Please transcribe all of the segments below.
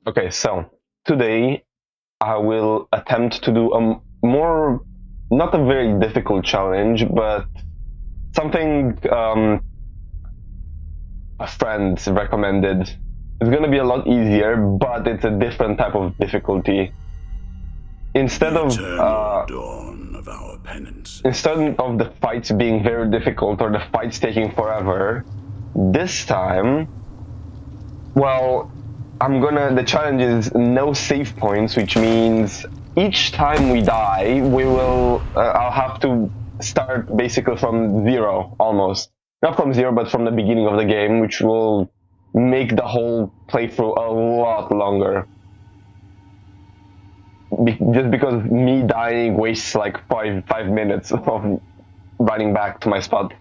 Okay, so today I will attempt to do a more, not a very difficult challenge, but something a friend recommended. It's gonna be a lot easier, but it's a different type of difficulty. Instead of the fights being very difficult or the fights taking forever, this time, well, the challenge is no save points, which means each time we die, I'll have to start basically from zero, almost. Not from zero, but from the beginning of the game, which will make the whole playthrough a lot longer. Just because me dying wastes like five minutes of running back to my spot.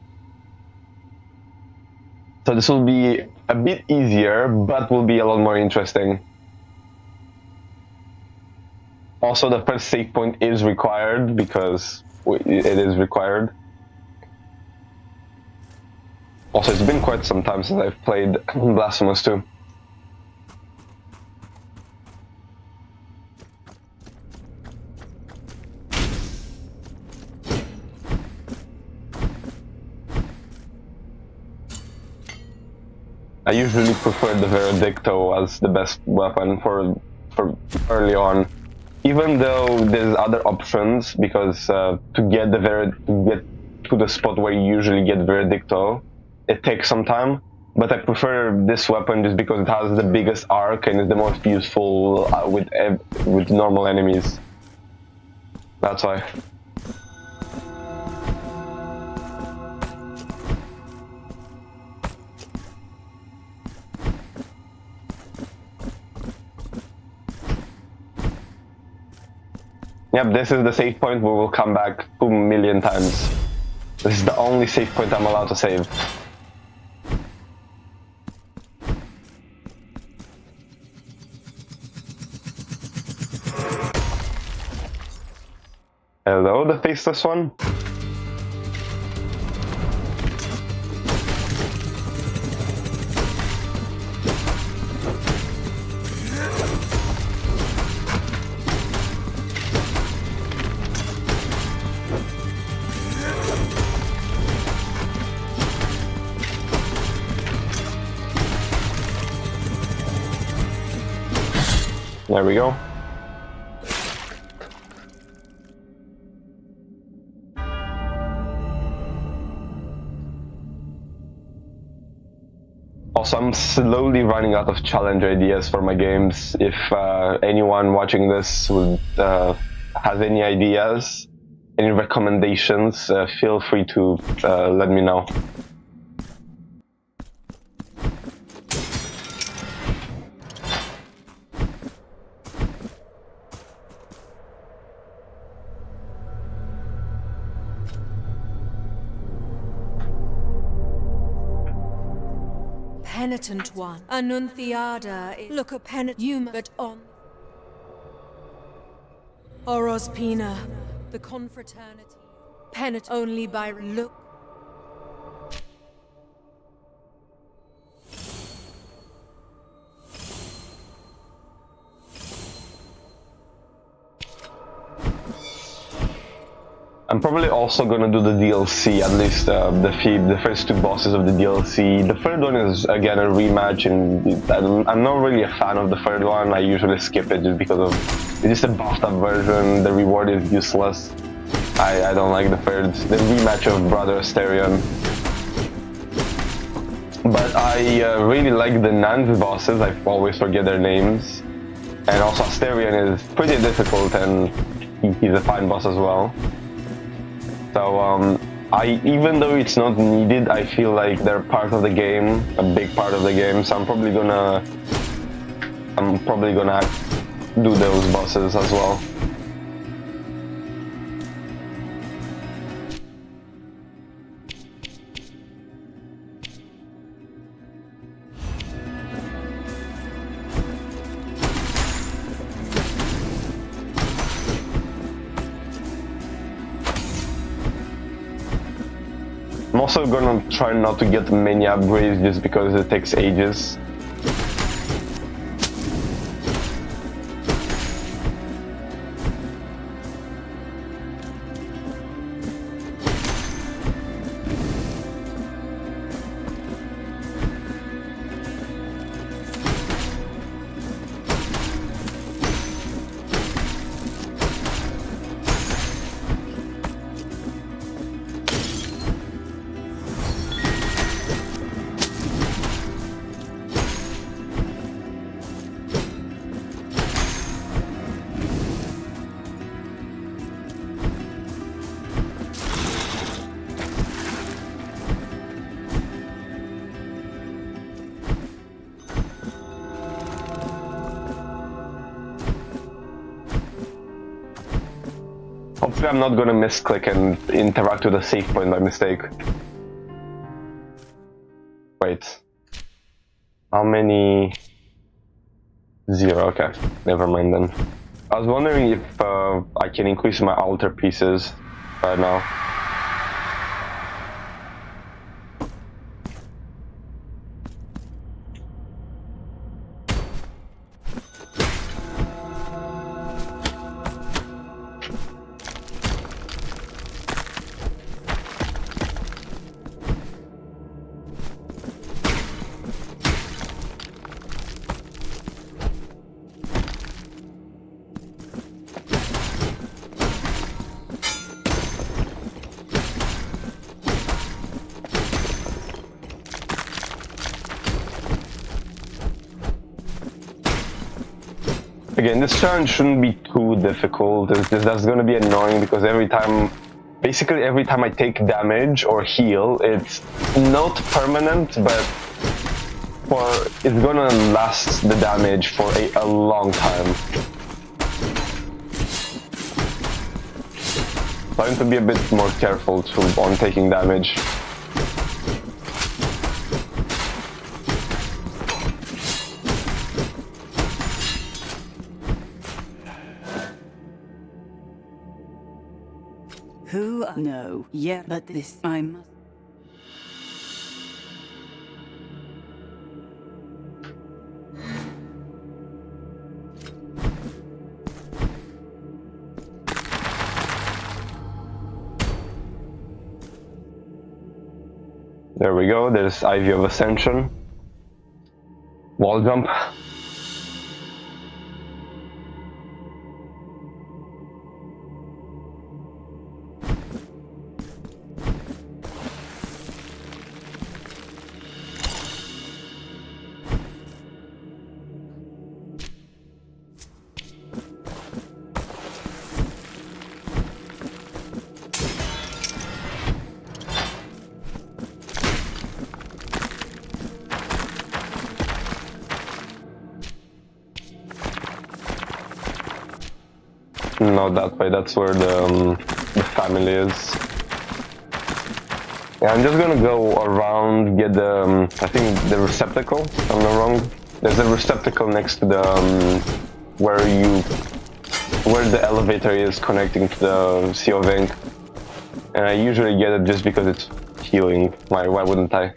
So this will be a bit easier, but will be a lot more interesting. Also, the first save point is required because it is required. Also, it's been quite some time since I've played Blasphemous too. I usually prefer the Veredicto as the best weapon for early on, even though there's other options, because to get to the spot where you usually get Veredicto, it takes some time. But I prefer this weapon just because it has the biggest arc and is the most useful with normal enemies. That's why. Yep, this is the save point. We will come back 2 million times. This is the only save point I'm allowed to save. Hello, the faceless one. There we go. Also, I'm slowly running out of challenge ideas for my games. If anyone watching this has any ideas, any recommendations, feel free to let me know. Penitent one, Annunciada, look a penitent, but on OROSPINA, the confraternity, penitent only by look. I'm probably also gonna do the DLC, at least the first 2 bosses of the DLC. The third one is again a rematch, and I'm not really a fan of the third one. I usually skip it just because it's just a buffed up version. The reward is useless. I don't like the rematch of Brother Asterion. But I really like the Nuns bosses. I always forget their names. And also Asterion is pretty difficult, and he's a fine boss as well. So even though it's not needed, I feel like they're part of the game, a big part of the game. So I'm probably gonna do those bosses as well. I'm also gonna try not to get many upgrades just because it takes ages. Hopefully I'm not gonna misclick and interact with a save point by mistake. Wait. How many? 0, okay. Never mind then. I was wondering if I can increase my altar pieces right now. Again, this challenge shouldn't be too difficult. It's just that's gonna be annoying because basically every time I take damage or heal, it's not permanent, but it's gonna last the damage for a long time. So I need to be a bit more careful on taking damage. Who? No. Yeah, but this I must. There we go, there's Ivy of Ascension. Wall jump. Not that way, that's where the family is. Yeah, I'm just gonna go around, get the, I think the receptacle, if I'm not wrong. There's a receptacle next to the, where the elevator is connecting to the Sea of Ink. And I usually get it just because it's healing. Why wouldn't I?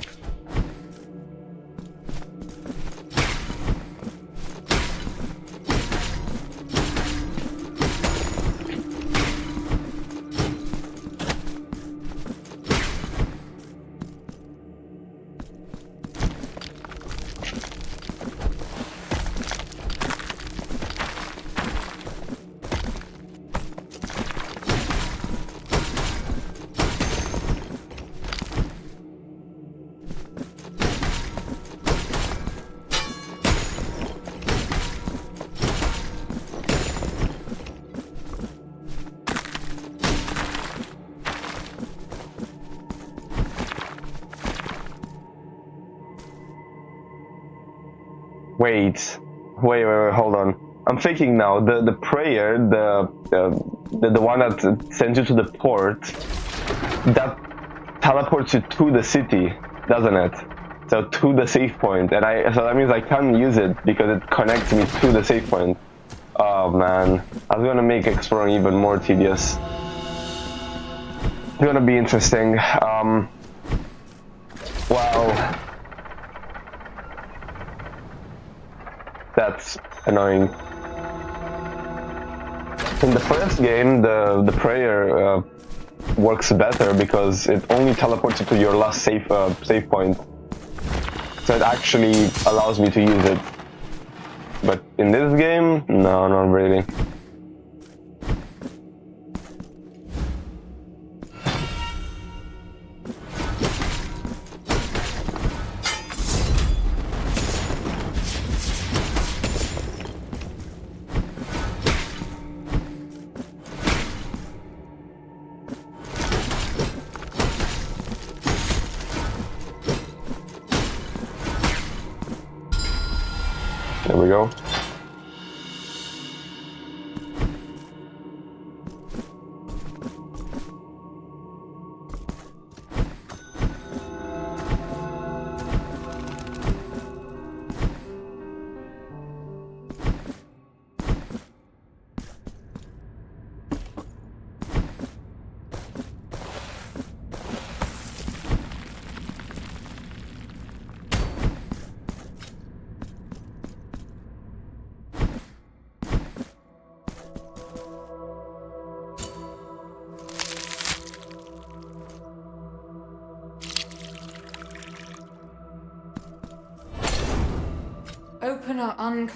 Wait, hold on. I'm thinking now, the prayer, the one that sends you to the port, that teleports you to the city, doesn't it? So to the save point, and so that means I can't use it because it connects me to the save point. Oh man, I was gonna make exploring even more tedious. It's gonna be interesting. Well, that's annoying. In the first game, the prayer works better because it only teleports you to your last save point. So it actually allows me to use it. But in this game, no, not really. There we go.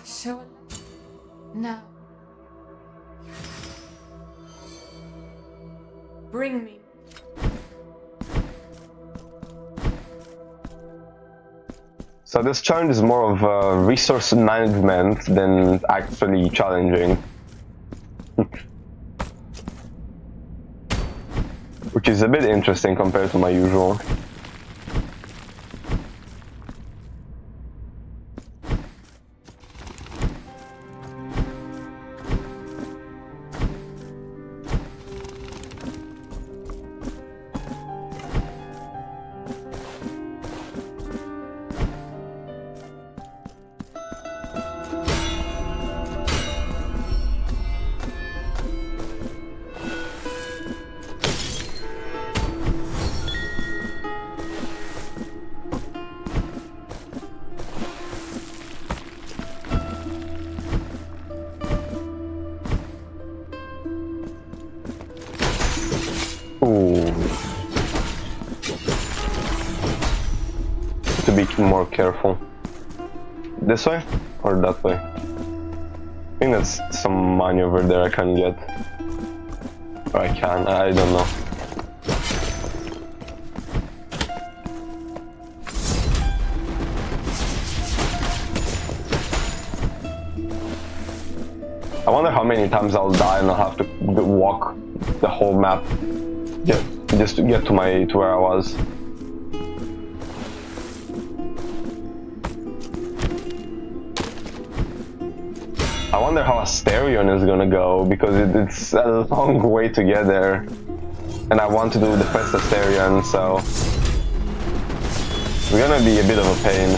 So now, bring me. So this challenge is more of a resource management than actually challenging. Which is a bit interesting compared to my usual. To be more careful. This way or that way? I think that's some money over there I can get. Or I can, I don't know. I wonder how many times I'll die and I'll have to walk the whole map just to get to where I was. I wonder how Asterion is gonna go, because it's a long way to get there. And I want to do the first Asterion, so it's gonna be a bit of a pain.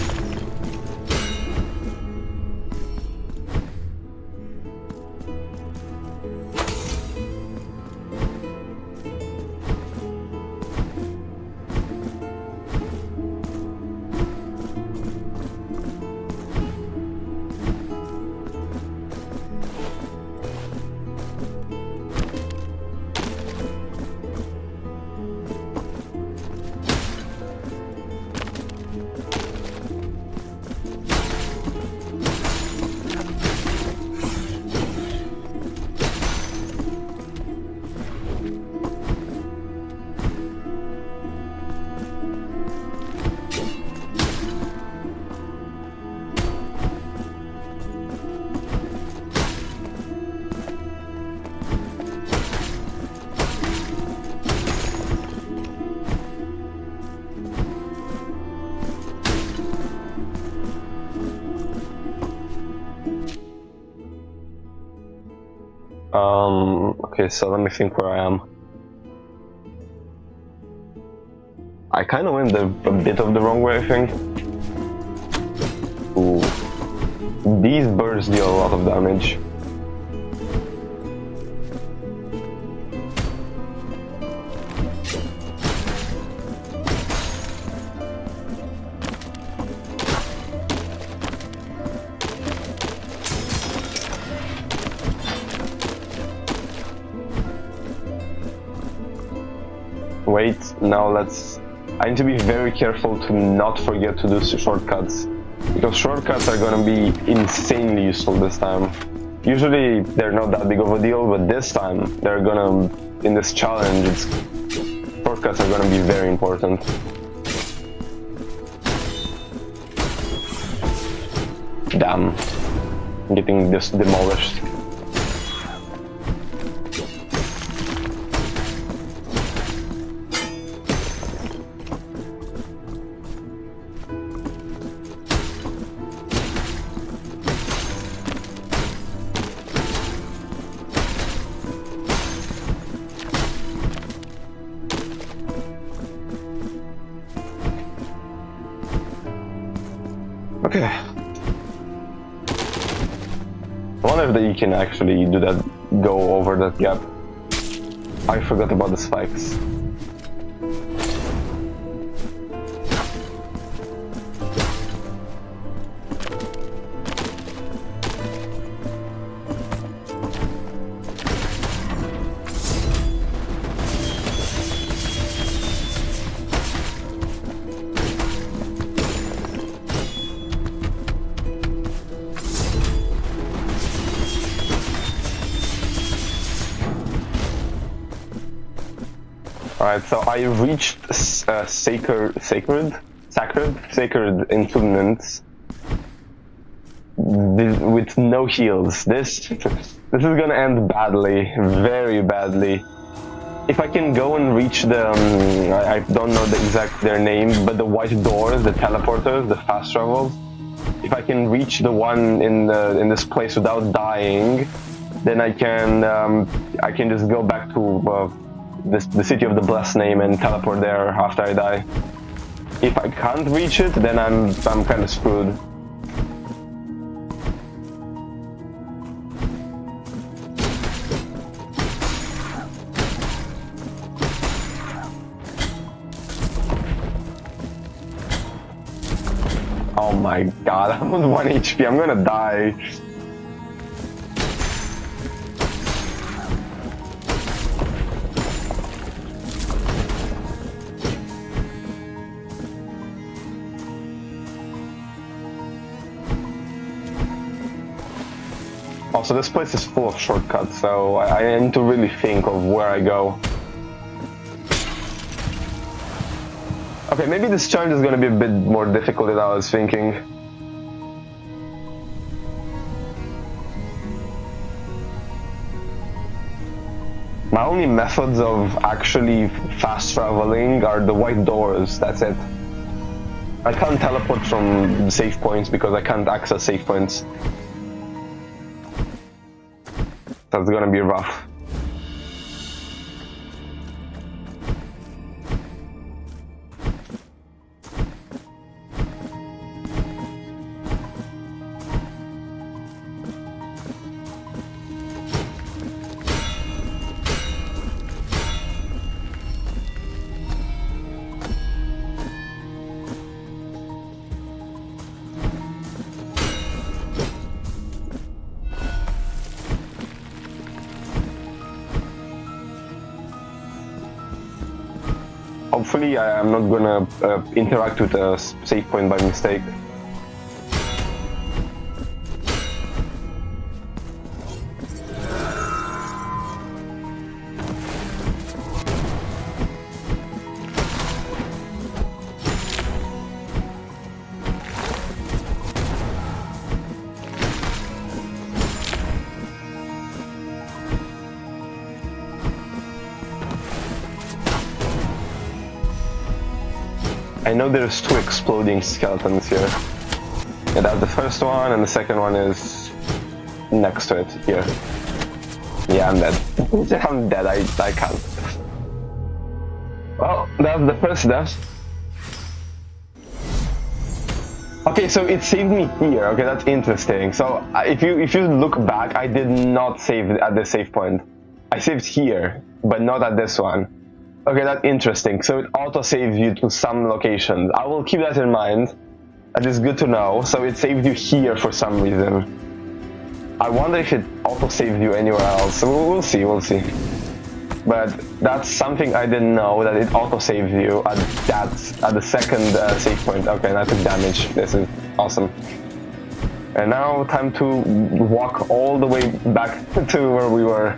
Okay, so let me think where I am. I kind of went a bit of the wrong way, I think. Ooh. These birds deal a lot of damage. Wait, now I need to be very careful to not forget to do shortcuts, because shortcuts are gonna be insanely useful this time. Usually they're not that big of a deal, but this time they're gonna, in this challenge, shortcuts are gonna be very important. Damn, I'm getting this demolished. Okay. I wonder if you can actually do that, go over that gap. I forgot about the spikes. Alright, so I reached sacred entombments with no heals. This is gonna end badly, very badly. If I can go and reach the I don't know their name, but the white doors, the teleporters, the fast travels. If I can reach the one in this place without dying, then I can just go back to the city of the blessed name and teleport there after I die. If I can't reach it, then I'm kind of screwed. Oh my god, I'm on 1 HP, I'm gonna die. Also, this place is full of shortcuts, so I need to really think of where I go. Okay, maybe this challenge is gonna be a bit more difficult than I was thinking. My only methods of actually fast traveling are the white doors, that's it. I can't teleport from save points because I can't access save points. That's gonna be rough. Hopefully I'm not gonna interact with a save point by mistake. I know there's 2 exploding skeletons here. Yeah, that's the first one, and the second one is next to it, here. Yeah, I'm dead. I'm dead, I can't. Well, that's the first death. Okay, so it saved me here, okay, that's interesting. So, if you look back, I did not save at the save point. I saved here, but not at this one. Okay, that's interesting. So it auto-saves you to some locations. I will keep that in mind. That is good to know. So it saved you here for some reason. I wonder if it auto-saved you anywhere else. We'll see, we'll see. But that's something I didn't know, that it auto-saves you at the second save point. Okay, and I took damage. This is awesome. And now time to walk all the way back to where we were.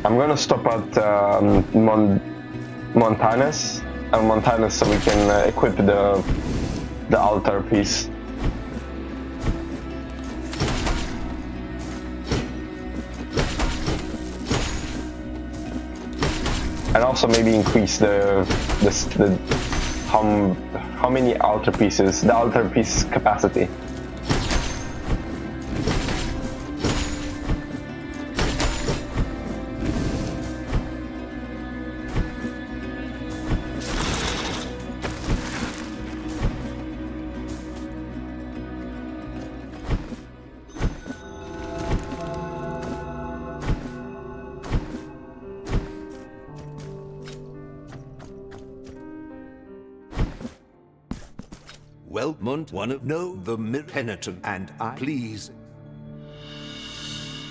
I'm gonna stop at Montanus so we can equip the altar piece. And also maybe increase how many altar pieces, the altar piece capacity. Well, one of the penitent, and I please.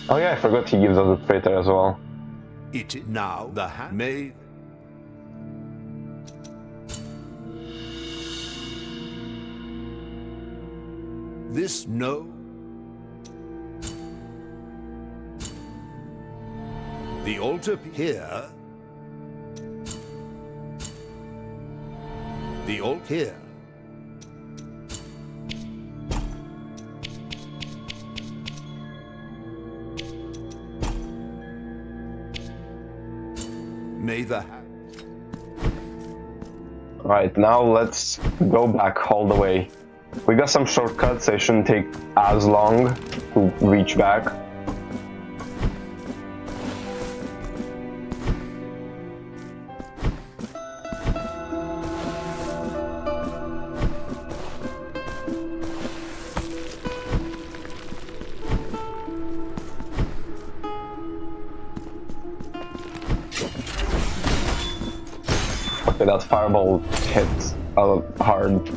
Oh yeah, I forgot he gives us a traitor as well. It now the may. This no. The altar here. The altar here. May the... Alright, now let's go back all the way. We got some shortcuts, so it shouldn't take as long to reach back. Okay, that fireball hit hard.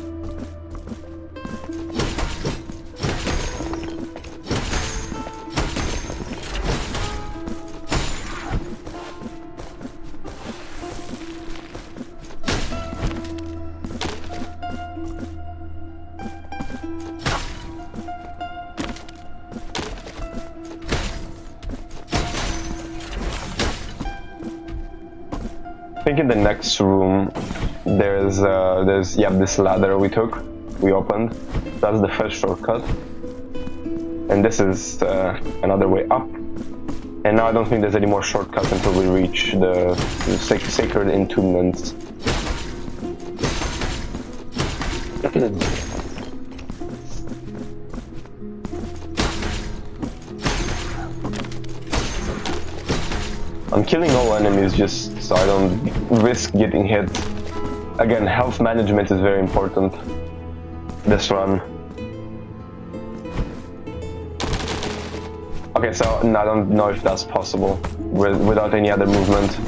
I think in the next room there's this ladder we opened. That's the first shortcut, and this is another way up. And now I don't think there's any more shortcuts until we reach the sacred entombments. I'm killing all enemies just so I don't risk getting hit. Again, health management is very important this run. Okay, so I don't know if that's possible without any other movement.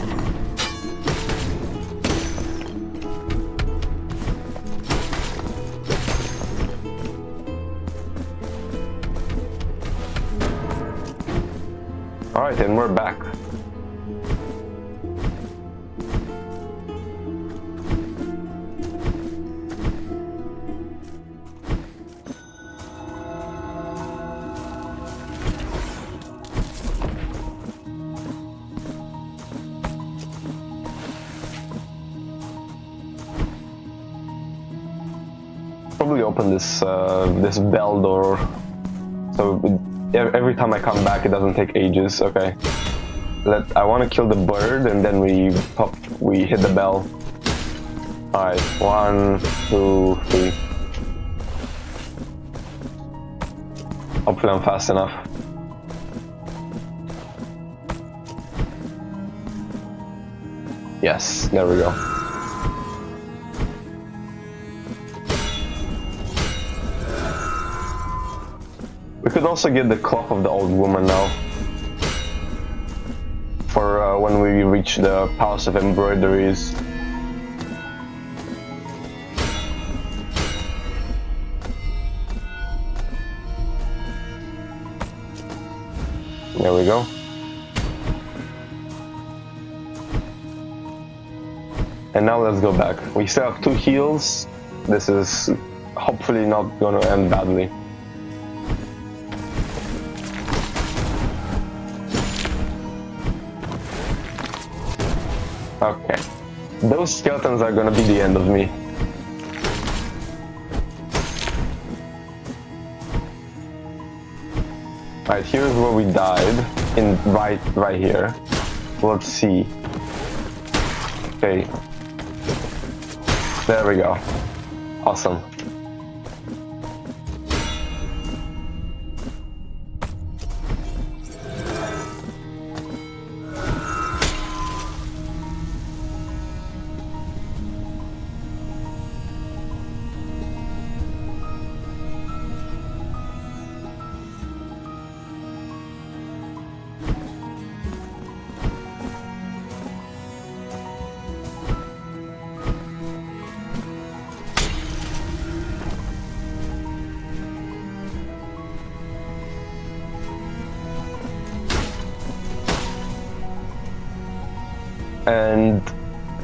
Alright, and we're back. Probably open this this bell door, so every time I come back it doesn't take ages. Okay, I want to kill the bird and then we hit the bell. All right, 1, 2, 3. Hopefully I'm fast enough. Yes, there we go. We could also get the clock of the old woman now for when we reach the House of Embroideries. There we go. And now let's go back. We still have 2 heals. This is hopefully not gonna end badly. Okay, those skeletons are gonna be the end of me. Alright, here's where we died, right here. Let's see. Okay, there we go. Awesome. And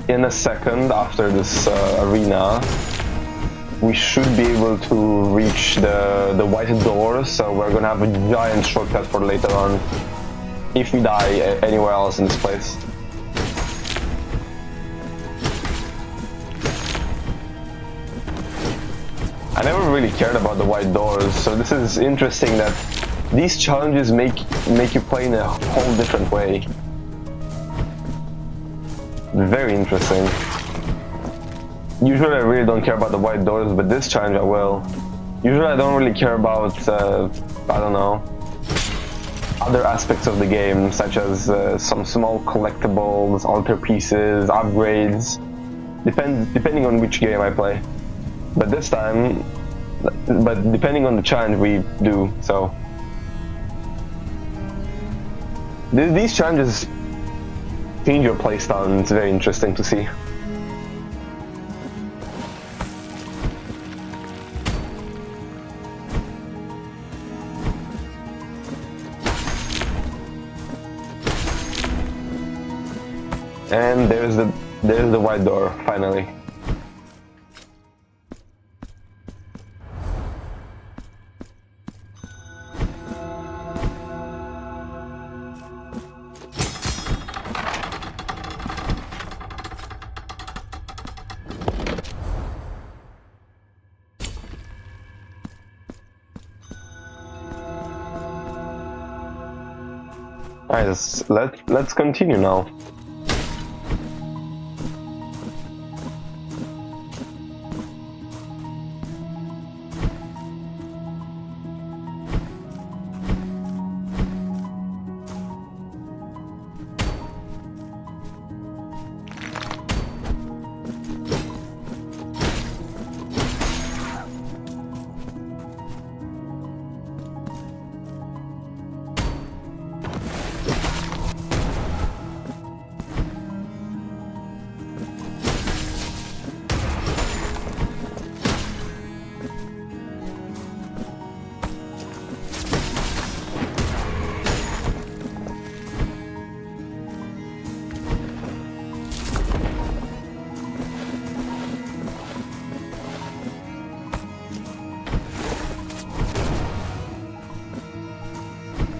in a second after this arena, we should be able to reach the white door, so we're gonna have a giant shortcut for later on if we die anywhere else in this place. I never really cared about the white doors, so this is interesting that these challenges make you play in a whole different way. Very interesting. Usually I really don't care about the white doors, but this challenge I will. Usually I don't really care about, I don't know, other aspects of the game, such as some small collectibles, altar pieces, upgrades, depending on which game I play. But this time, depending on the challenge we do, so. These challenges change your playstyle, and it's very interesting to see. And there's the white door, finally. Alright, let's continue now.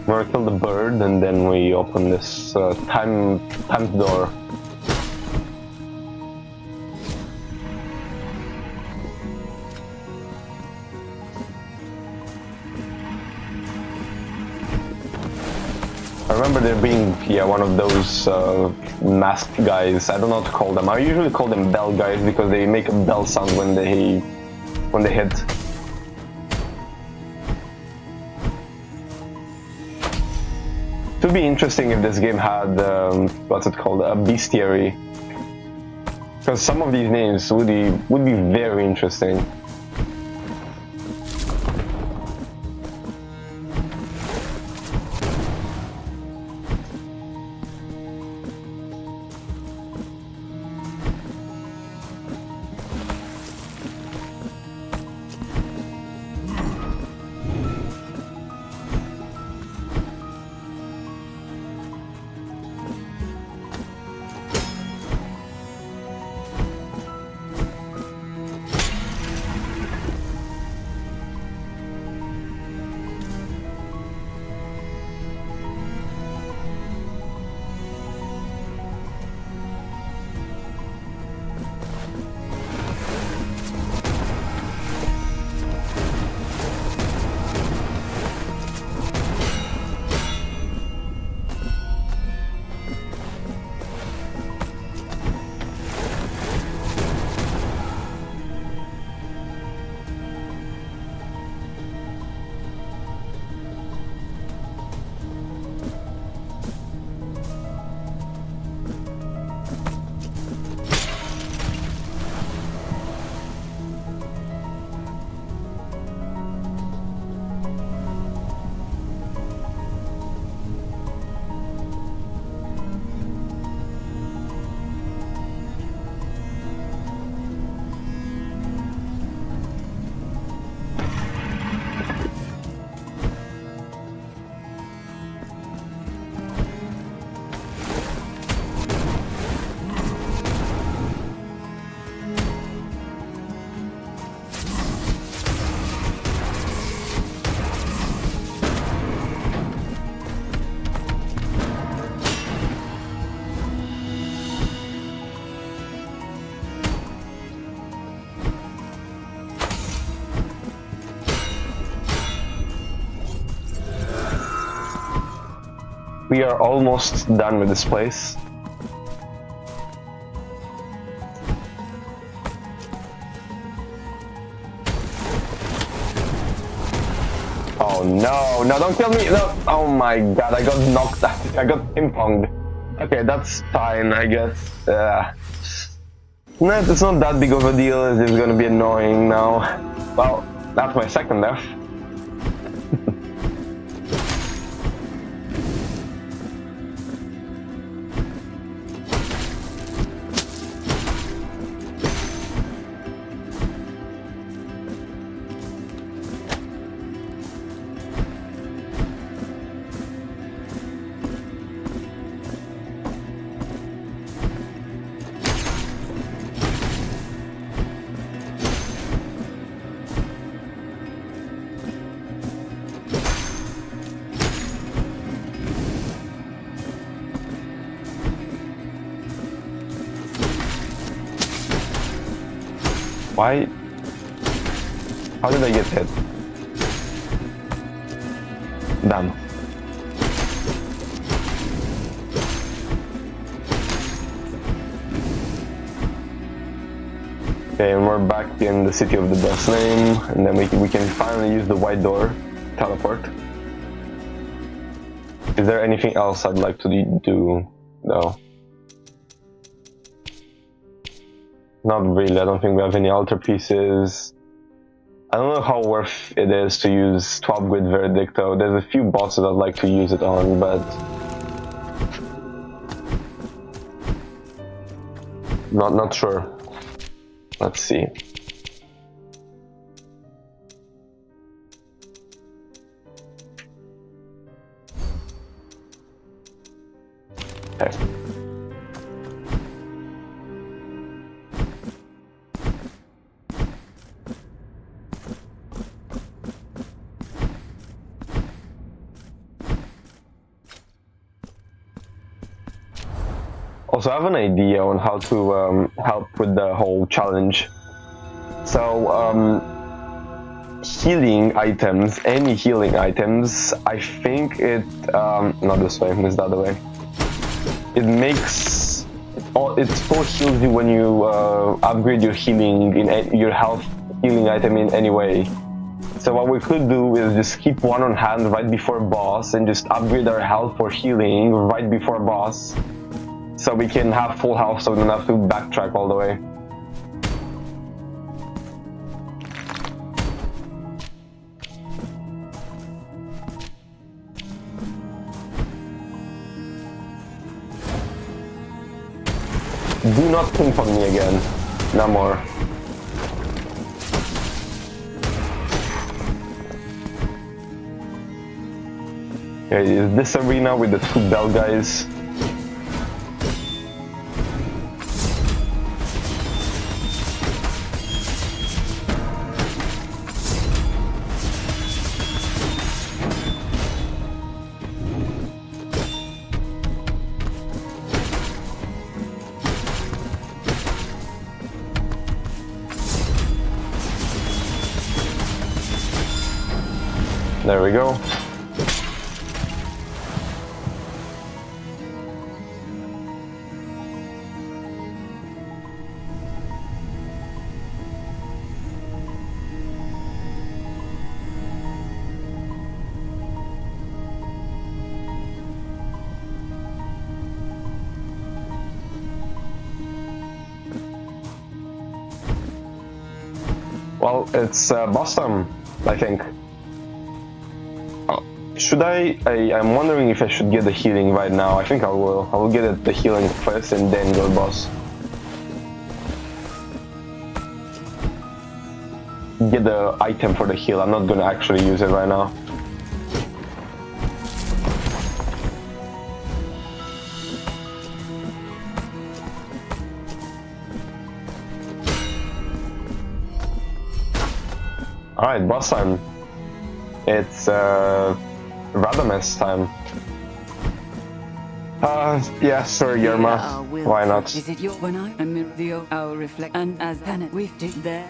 We're gonna kill the bird and then we open this timed door. I remember there being, one of those masked guys. I don't know what to call them. I usually call them bell guys because they make a bell sound when they hit. It would be interesting if this game had, what's it called, a bestiary. Because some of these names would be very interesting. we are almost done with this place. Oh no, no, don't kill me, no! Oh my god, I got knocked out, I got ping-ponged. Okay, that's fine, I guess. No, it's not that big of a deal, it's gonna be annoying now. Well, that's my second death. Why? How did I get hit? Damn. Okay, and we're back in the city of the best name, and then we can finally use the white door teleport. Is there anything else I'd like to do? No. Not really, I don't think we have any altar pieces. I don't know how worth it is to use to upgrade Verdict though. There's a few bosses I'd like to use it on, but not sure. Let's see. Okay. Also, I have an idea on how to help with the whole challenge. So, healing items, any healing items, I think it, not this way, it's the other way. It makes, it full heals you when you upgrade your healing, your health healing item in any way. So what we could do is just keep one on hand right before boss and just upgrade our health for healing right before boss. So we can have full health so we don't have to backtrack all the way. Do not ping-pong me again. No more. Okay, is this arena with the two bell guys? There we go. Well, it's boss time, I think. Should I'm wondering if I should get the healing right now. I think I will. I will get the healing first and then go boss. Get the item for the heal. I'm not gonna actually use it right now. Alright, boss time. It's RADAMES time. Yeah, sure, Yerma. Why not? Is it your when I mirror the our reflect and as Hannah we did there?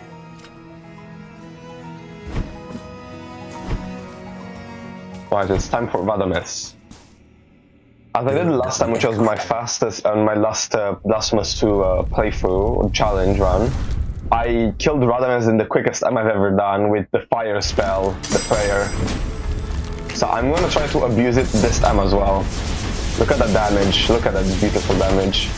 Right, it's time for RADAMES. As I did last time, which was my fastest and my last Blasphemous 2 playthrough, challenge run, I killed RADAMES in the quickest time I've ever done with the fire spell, the prayer. So I'm gonna try to abuse it this time as well. Look at that damage, look at that beautiful damage.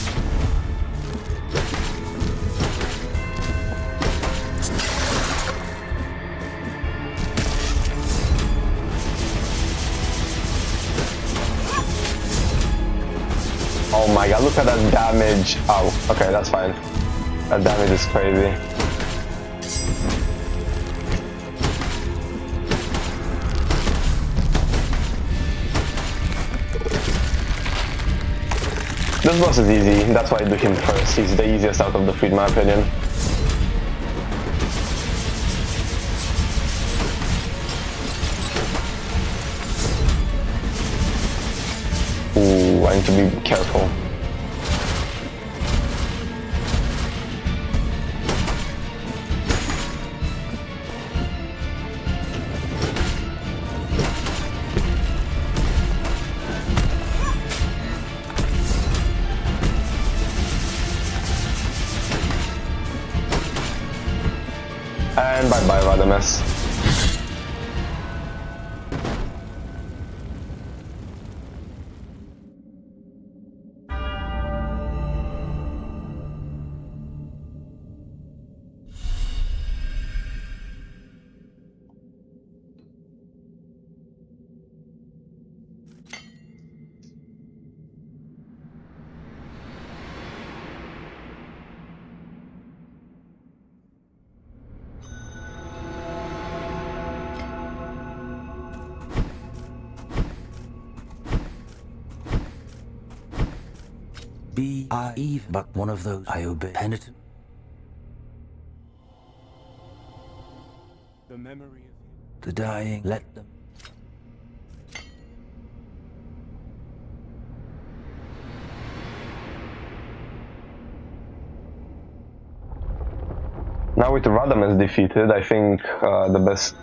Oh my god, look at that damage. Oh, okay, that's fine. That damage is crazy. This boss is easy, that's why I do him first. He's the easiest out of the three in my opinion. Ooh, I need to be careful. And bye-bye, RADAMES. Be I even but one of those I obey penitent? The memory of The dying, let them. Now with RADAMES defeated, I think the best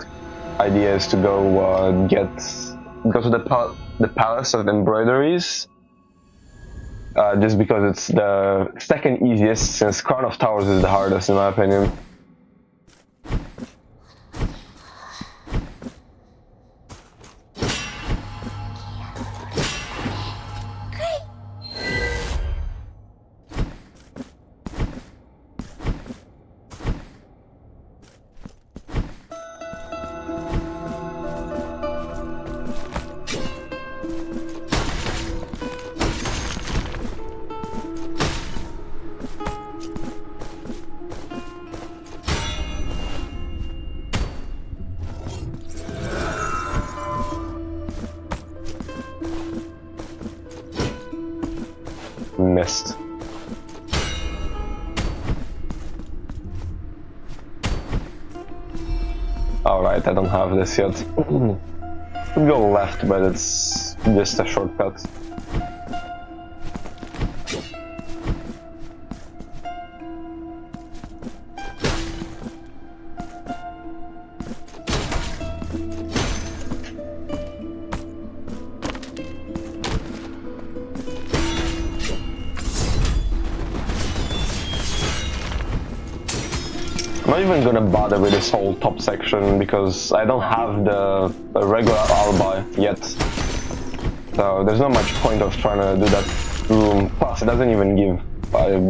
idea is to go go to the Palace of Embroideries. Just because it's the second easiest, since Crown of Towers is the hardest in my opinion. Missed. Alright, I don't have this yet. Could go left, but it's just a shortcut. I'm not even gonna bother with this whole top section because I don't have the regular alibi yet. So there's not much point of trying to do that room. Plus, it doesn't even give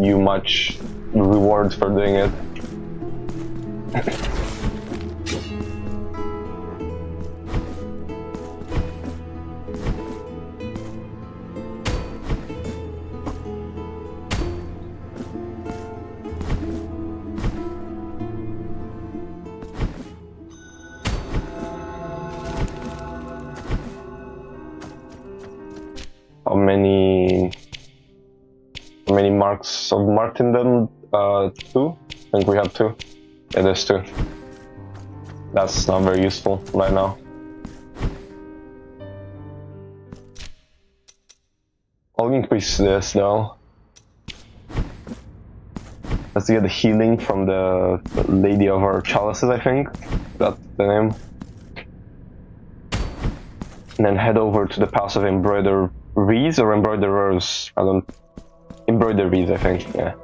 you much rewards for doing it. How many marks of martyrdom? 2? I think we have 2. Yeah, there's 2. That's not very useful right now. I'll increase this though. Let's get the healing from the Lady of our Chalices, I think. That's the name. And then head over to the Palace of Embroiderer Embroideries or embroiderers? I don't... Embroideries, I think, yeah.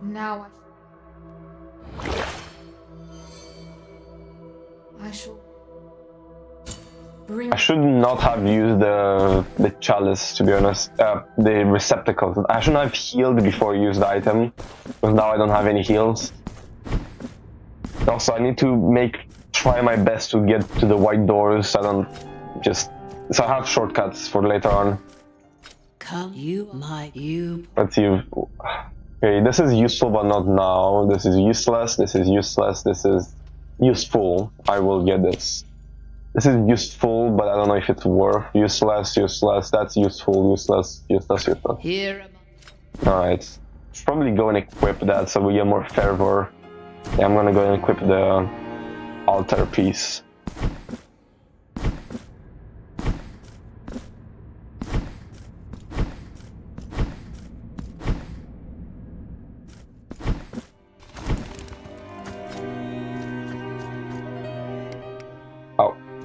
Now I shall bring. I should not have used the chalice, to be honest. The receptacles. I shouldn't have healed before I used the item, because now I don't have any heals. Also, I need to try my best to get to the white doors. So I don't just. So I have shortcuts for later on. Come, you. Let's see. Okay, this is useful, but not now. This is useless. This is useless. This is useful. I will get this. This is useful, but I don't know if it's worth. Useless, useless. That's useful, useless, useless, useless. Here. Alright. Probably go and equip that so we get more fervor. Yeah, I'm gonna go and equip the altar piece.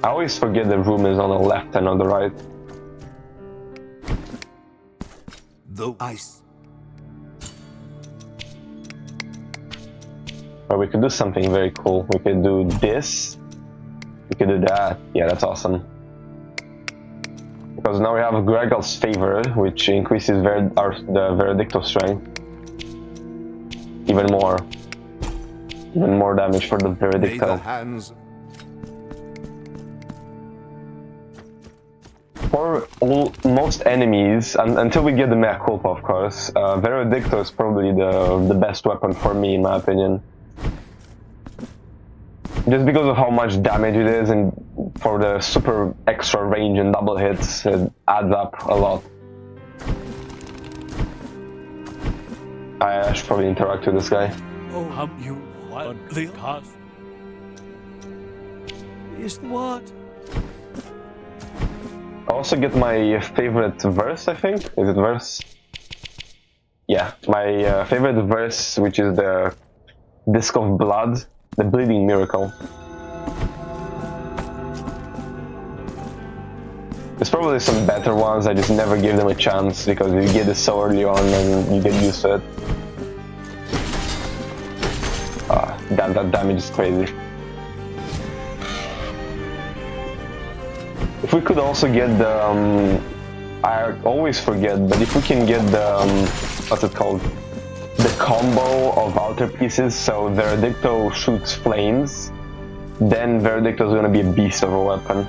I always forget the room is on the left and on the right. The ice. Or we could do something very cool. We could do this. We could do that. Yeah, that's awesome. Because now we have Gregal's favor, which increases the Veredicto strength. Even more. Even more damage for the May the Veredicto. hands For most enemies, until we get the Mea Culpa, of course, Veredicto is probably the best weapon for me, in my opinion. Just because of how much damage it is, and for the super extra range and double hits, it adds up a lot. I should probably interact with this guy. Oh, you want the cause? Is what? I also get my favorite verse, I think. Is it verse? Yeah, my favorite verse, which is the Disc of Blood, the Bleeding Miracle. There's probably some better ones, I just never give them a chance because you get it so early on and you get used to it. Damn, that damage is crazy. If we could also get the, I always forget, but if we can get the, what's it called? The combo of altar pieces, so Veredicto shoots flames, then Veredicto is gonna be a beast of a weapon.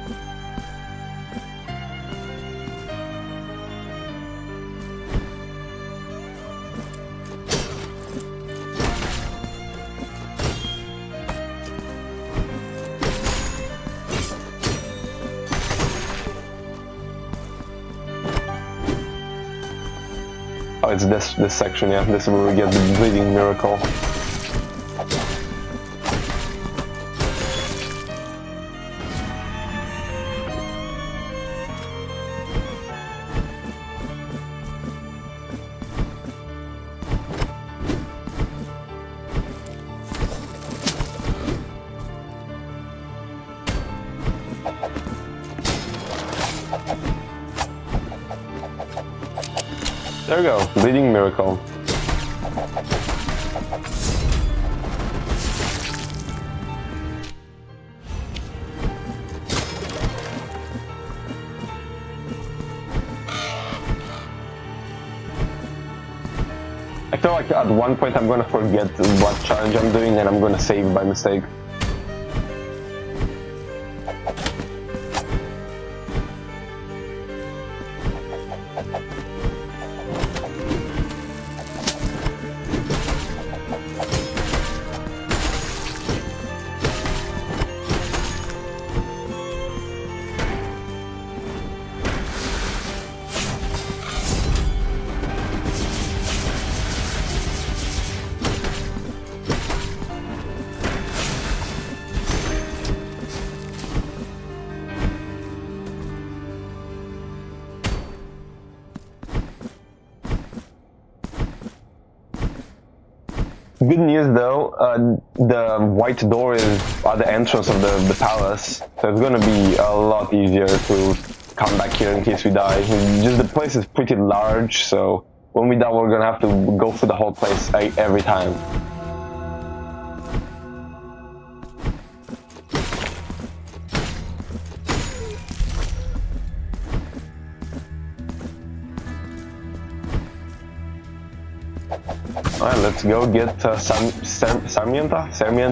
Oh, it's this section, yeah. This is where we get the Bleeding Miracle. There we go, Bleeding Miracle. I feel like at one point I'm gonna forget what challenge I'm doing and I'm gonna save by mistake. Good news though, the white door is at the entrance of the palace, so it's gonna be a lot easier to come back here in case we die. Just the place is pretty large, so when we die we're gonna have to go through the whole place every time. Alright, let's go get Sarmienta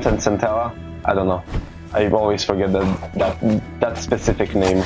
and Centella. I don't know. I always forget that specific name.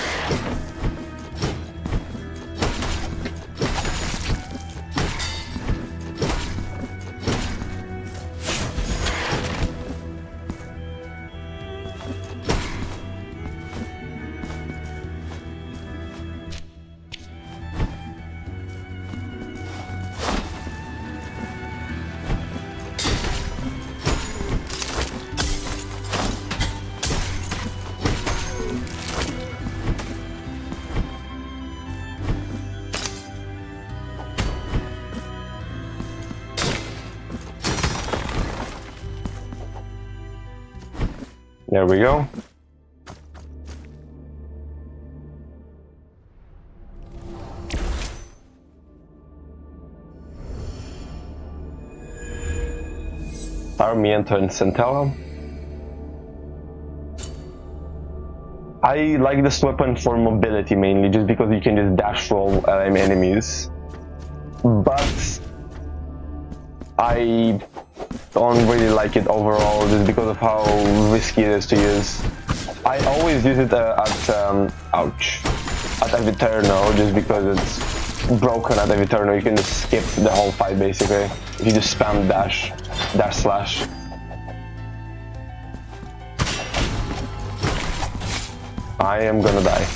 There we go. Sarmiento and Centella. I like this weapon for mobility mainly, just because you can just dash roll enemies. But I don't really like it overall, just because of how risky it is to use. I always use it at Eviterno, just because it's broken at Eviterno. You can just skip the whole fight basically if you just spam dash slash. I am gonna die.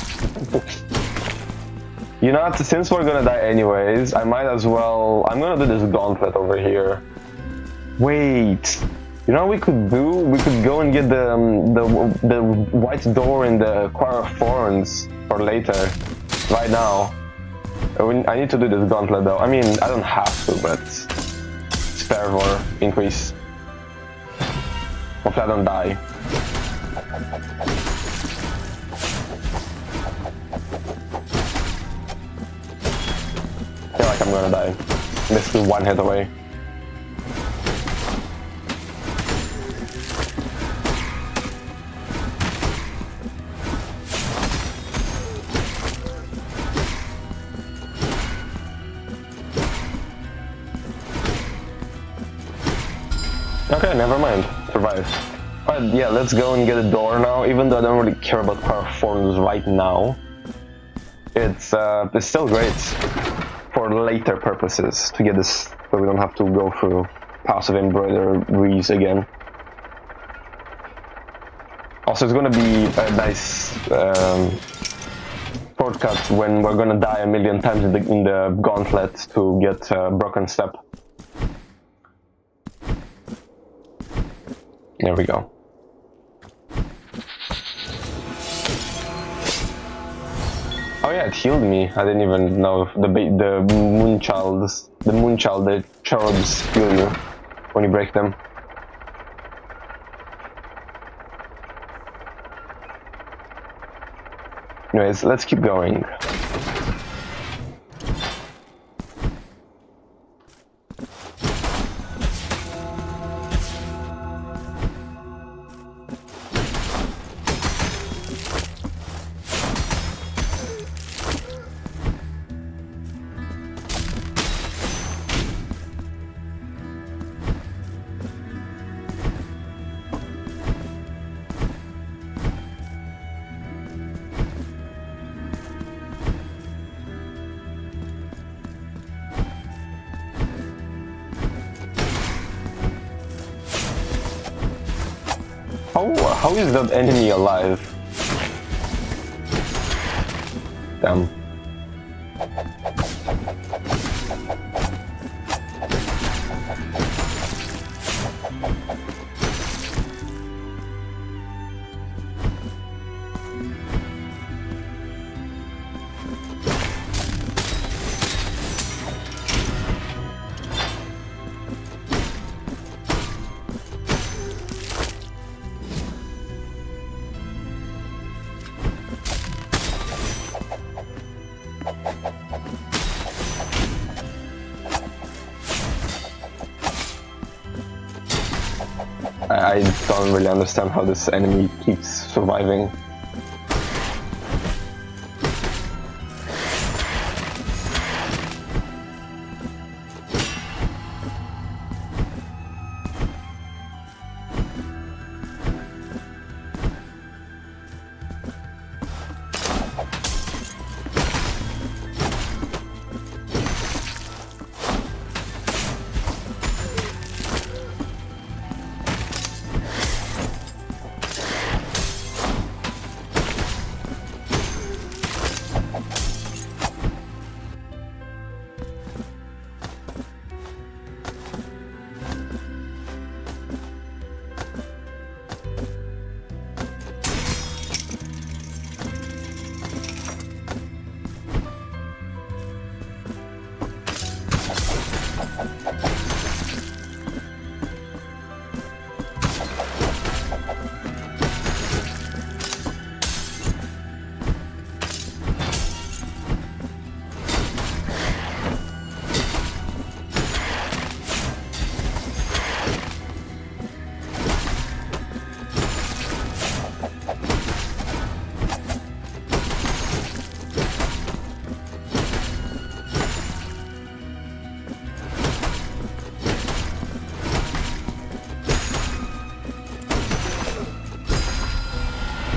You know what, since we're gonna die anyways, I might as well, I'm gonna do this gauntlet over here. Wait, you know what we could do? We could go and get the white door in the Choir of Thorns for later, right now. I need to do this gauntlet though. I mean, I don't have to, but spare for increase. Hopefully I don't die. I feel like I'm gonna die. This is one hit away. Okay, never mind. Survive. Alright, yeah, let's go and get a door now. Even though I don't really care about Choir of Thorns right now, it's still great for later purposes to get this, so we don't have to go through passive embroideries again. Also, it's gonna be a nice shortcut when we're gonna die a million times in the gauntlet to get Broken Step. There we go. Oh yeah, it healed me. I didn't even know if the Moonchild, the cherubs heal you when you break them. Anyways, let's keep going. How is that enemy alive? Damn. I don't really understand how this enemy keeps surviving.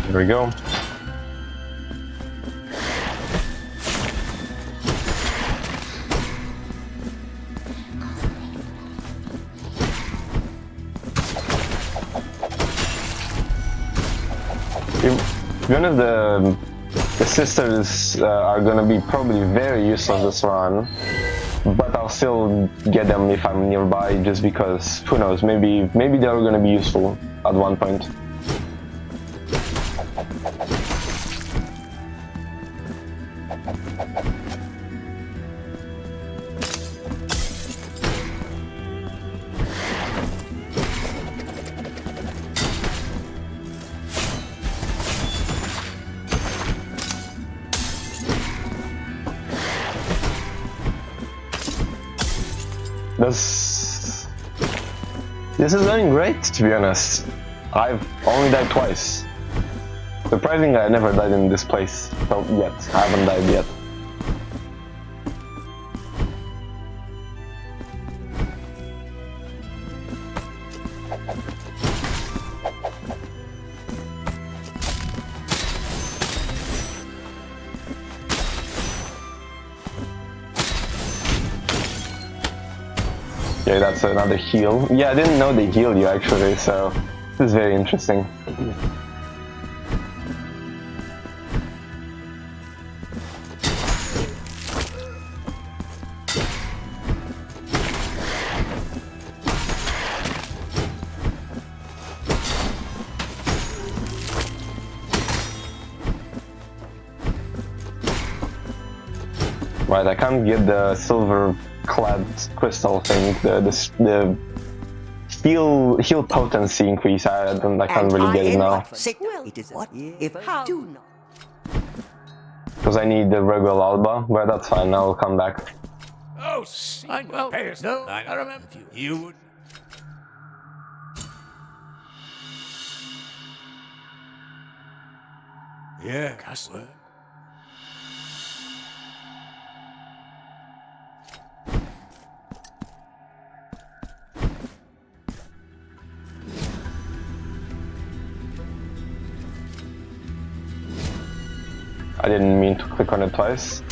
Here we go. To be honest, the sisters are gonna be probably very useless this run, but I'll still get them if I'm nearby, just because, who knows, maybe they're gonna be useful at one point. This is going great, to be honest. I've only died twice. Surprisingly, I never died in this place. So, yet. I haven't died yet. Okay, that's another heal. Yeah, I didn't know they heal you actually, so this is very interesting. Right, I can't get the silver clad crystal thing, the heal potency increase. I can't really get it now It is what if I do not. because I need the regular alba, but that's fine. I'll come back. Oh, well, no, I remember you would. Yeah, Castle. I didn't mean to click on it twice.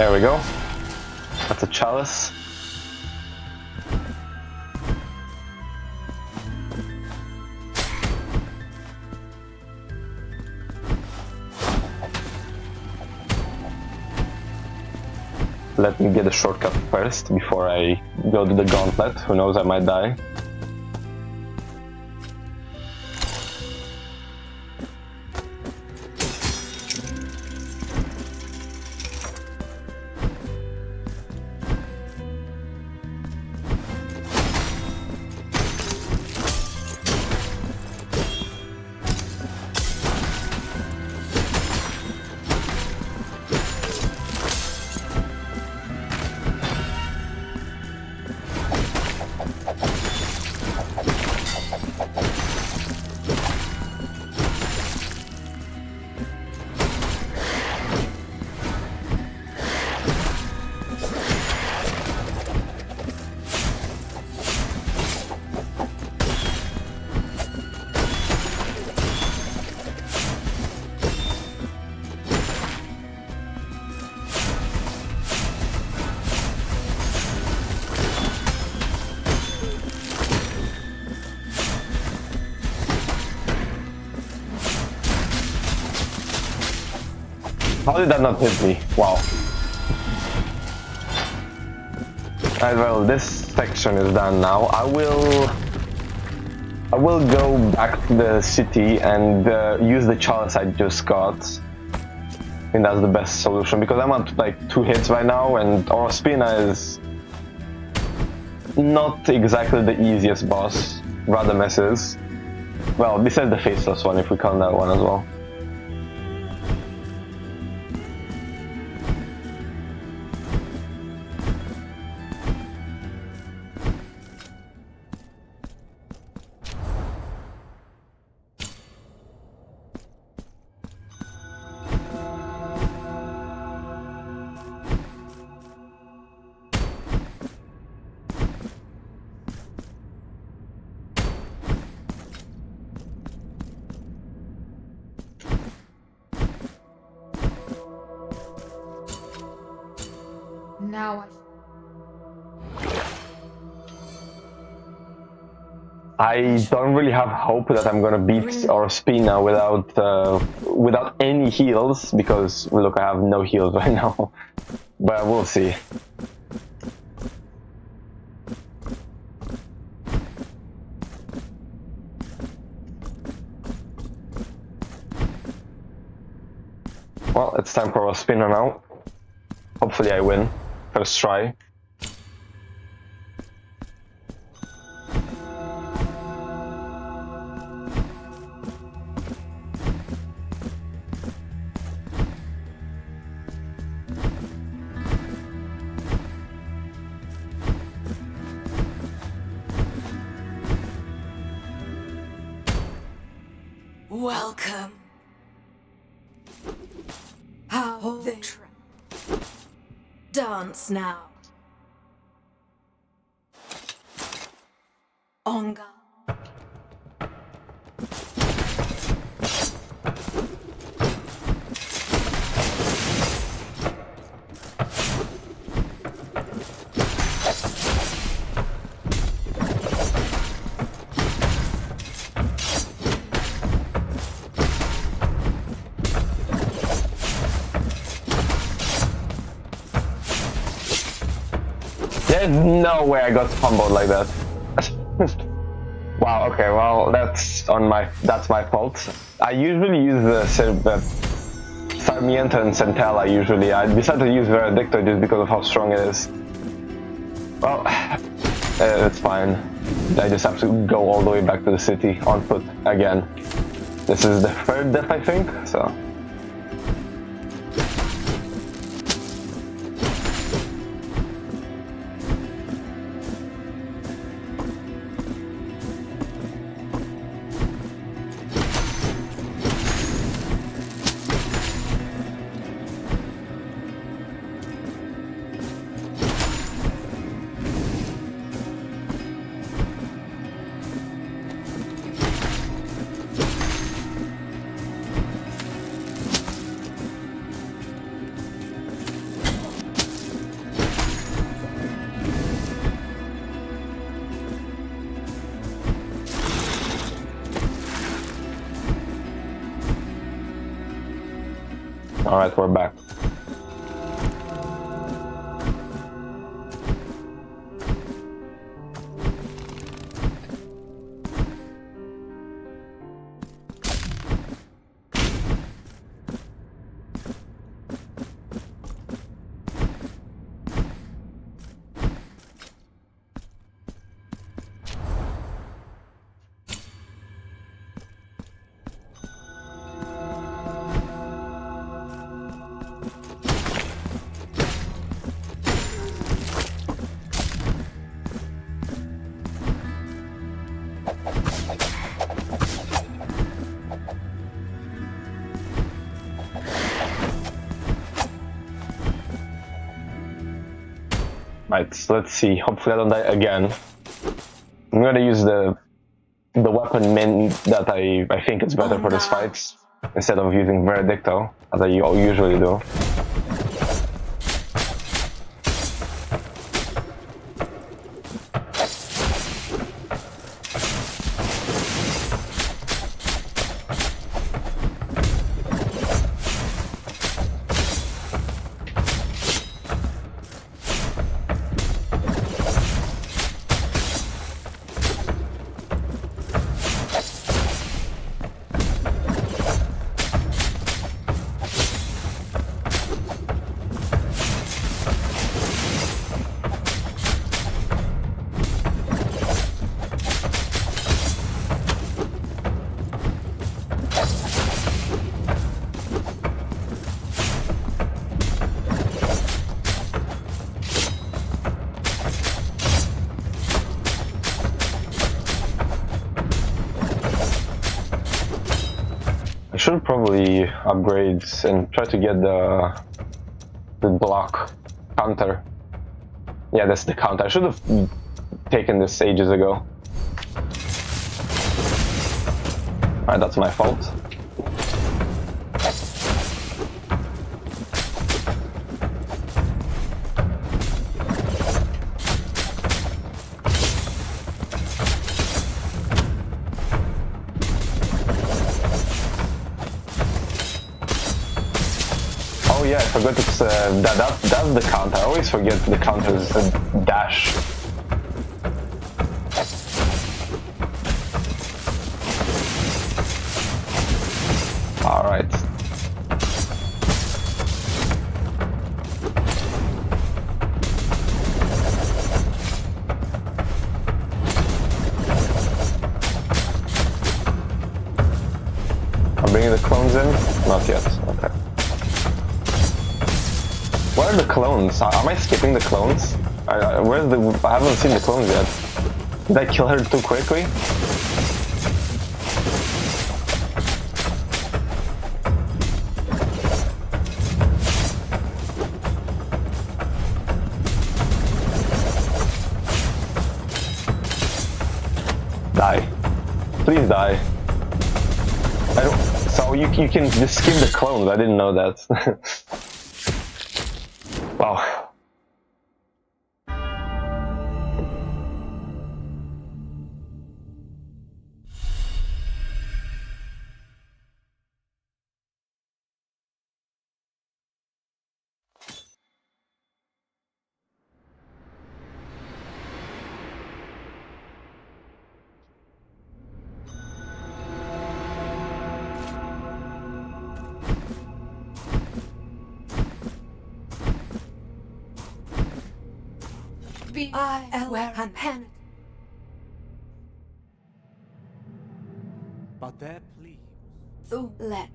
There we go. That's a chalice. Let me get a shortcut first before I go to the gauntlet. Who knows, I might die. How did that not hit me? Wow. Alright, well, this section is done now. I will go back to the city and use the chalice I just got. I think that's the best solution because I'm at like 2 hits right now, and OROSPINA is not exactly the easiest boss. RADAMES is. Well, besides the faceless one, if we count that one as well. Now I don't really have hope that I'm gonna beat OROSPINA without any heals, because look, I have no heals right now. But we'll see. Well, it's time for OROSPINA now. Hopefully I win. First try. Welcome. How the dance now. Onga. There's no way I got comboed like that. Wow, okay, well that's my fault. I usually use the Sarmiento and Centella usually. I decided to use Veredictor just because of how strong it is. Well, it's fine. I just have to go all the way back to the city on foot again. This is the 3rd death, I think, so... Alright, we're back. Right, so let's see. Hopefully I don't die again. I'm gonna use the weapon min that I think is better for this fight instead of using Veredicto, as I usually do. I should probably upgrade and try to get the block counter. Yeah, that's the counter. I should have taken this ages ago. Alright, that's my fault. Oh yeah, I forgot it's that's the counter. I always forget the counter is a dash. All right. I'm bringing the clones in? Not yet. Okay. Where are the clones? Am I skipping the clones? Where's the? I haven't seen the clones yet. Did I kill her too quickly? Die. Please die. I don't. So you can just skip the clones. I didn't know that. Wow. Pen. But there, please. Let.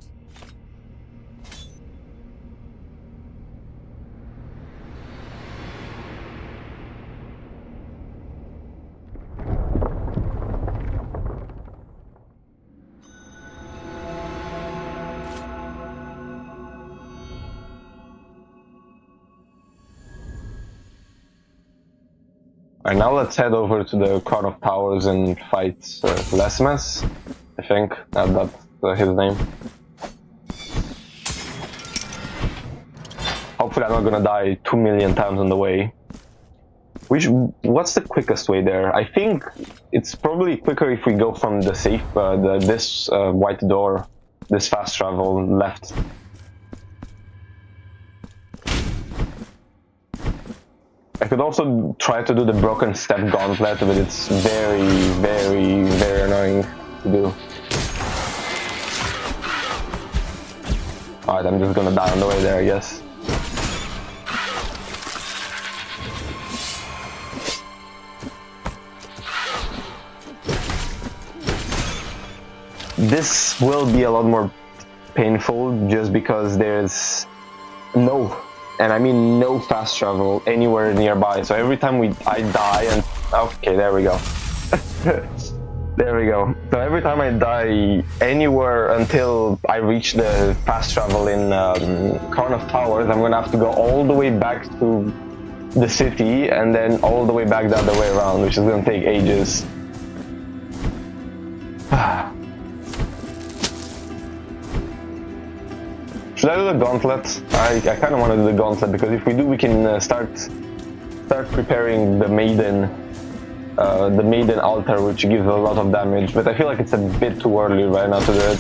Alright, now let's head over to the Crown of Powers and fight LESMES. I think that's his name. Hopefully I'm not gonna die 2 million times on the way. What's the quickest way there? I think it's probably quicker if we go from the safe, this white door, this fast travel left. I could also try to do the broken step gauntlet, but it's very, very, very annoying to do. Alright, I'm just gonna die on the way there, I guess. This will be a lot more painful just because there's no, and I mean no fast travel anywhere nearby. So every time I die and okay, there we go. There we go. So every time I die anywhere until I reach the fast travel in Crown of Towers, I'm gonna have to go all the way back to the city and then all the way back the other way around, which is gonna take ages. Should I do the gauntlet? I kind of want to do the gauntlet because if we do, we can start preparing the maiden altar, which gives a lot of damage. But I feel like it's a bit too early right now to do it.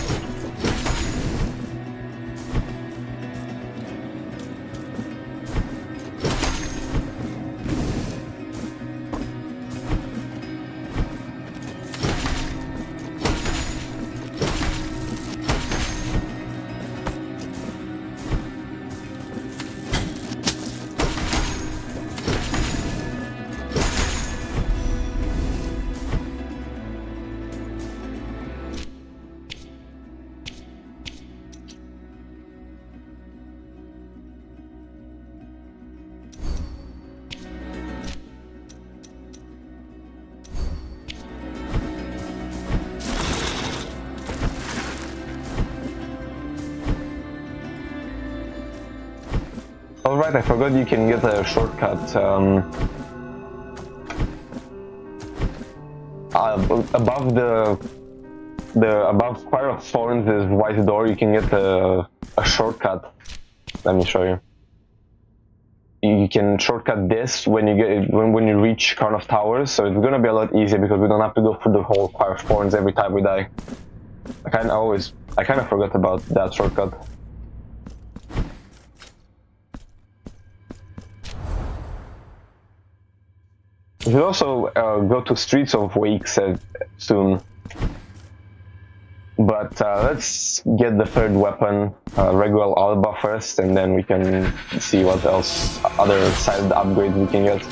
Oh right, I forgot you can get a shortcut. Above above Spire of Thorns is White Door. You can get a shortcut. Let me show you. You can shortcut this when you reach Crown of Towers, so it's gonna be a lot easier because we don't have to go through the whole Spire of Thorns every time we die. I kind of forgot about that shortcut. We should also go to Streets of Wakes soon. But let's get the third weapon, Reguel Alba first, and then we can see what else, other side upgrades we can get.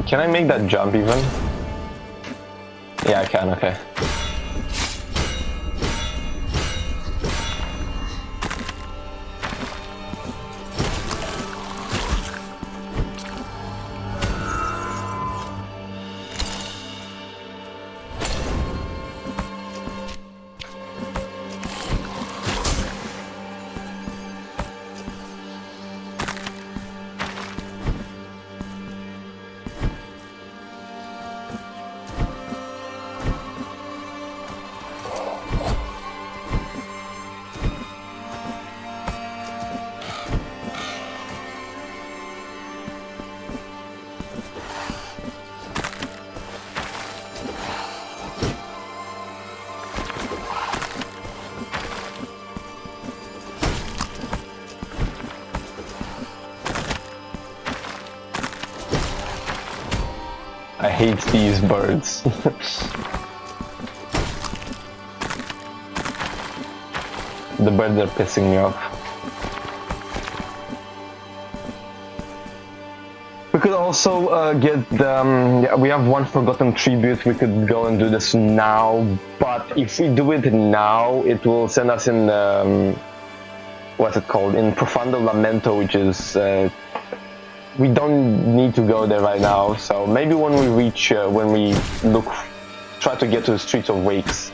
Can I make that jump even? Yeah, I can, okay. I hate these birds. The birds are pissing me off. We could also get the... yeah, we have one forgotten tribute. We could go and do this now, but if we do it now, it will send us in... what's it called? In Profundo Lamento, which is... we don't need to go there right now, so maybe when we reach... when we try to get to the Streets of Wakes.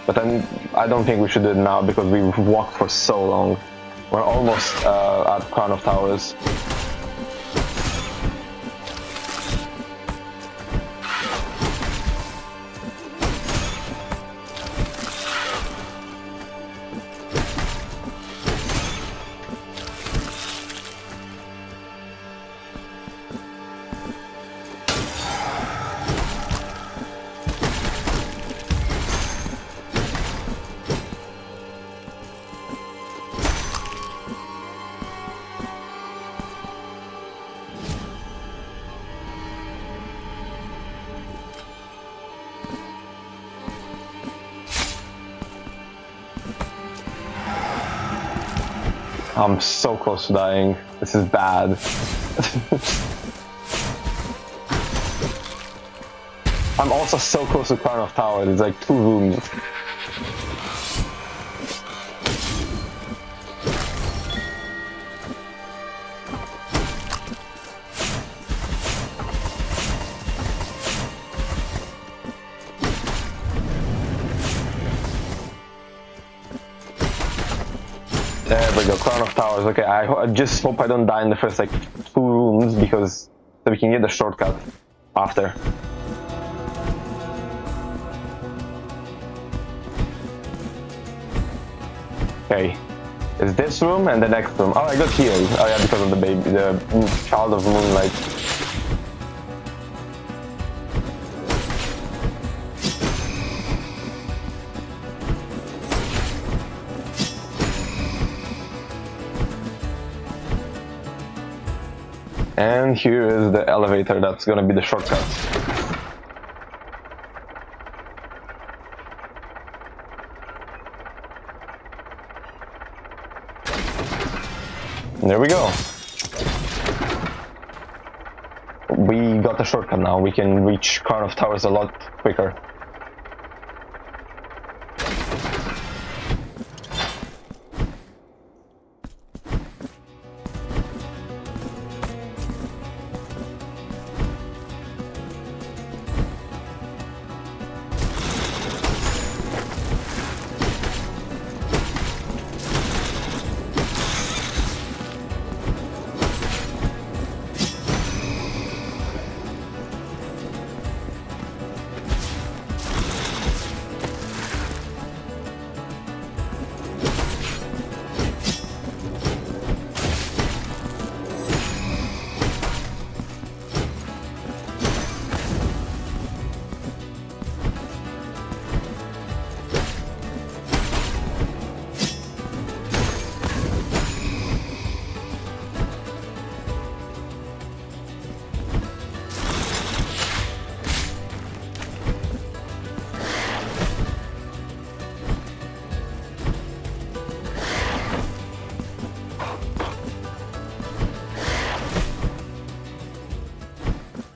But then I don't think we should do it now because we've walked for so long. We're almost at Crown of Towers. I'm so close to dying. This is bad. I'm also so close to Crown of Towers. It's like 2 rooms. There we go, Crown of Towers. Okay, I just hope I don't die in the first like 2 rooms because so we can get the shortcut after. Okay, it's this room and the next room. Oh, I got healed. Oh yeah, because of the baby, the child of moonlight. And here is the elevator that's gonna be the shortcut. There we go. We got the shortcut now. We can reach Crown of Towers a lot quicker.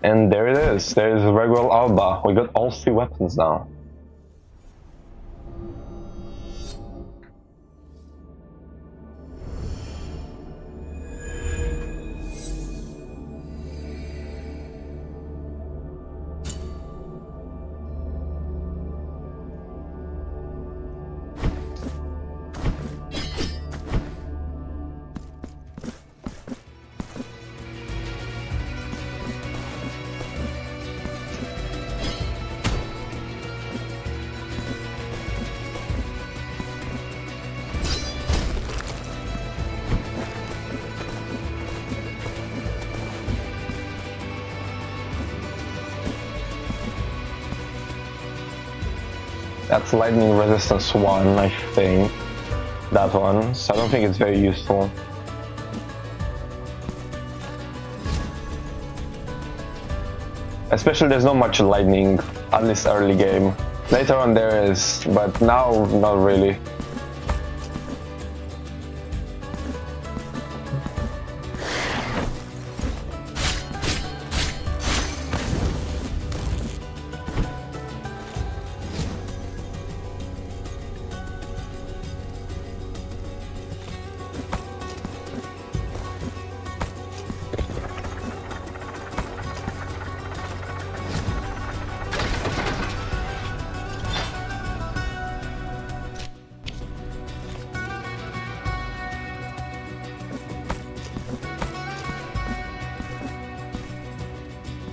And there it is. There is Reguel Alba. We got all 3 weapons now. That's lightning resistance 1, I think. That one. So I don't think it's very useful. Especially there's not much lightning, at least early game. Later on there is, but now not really.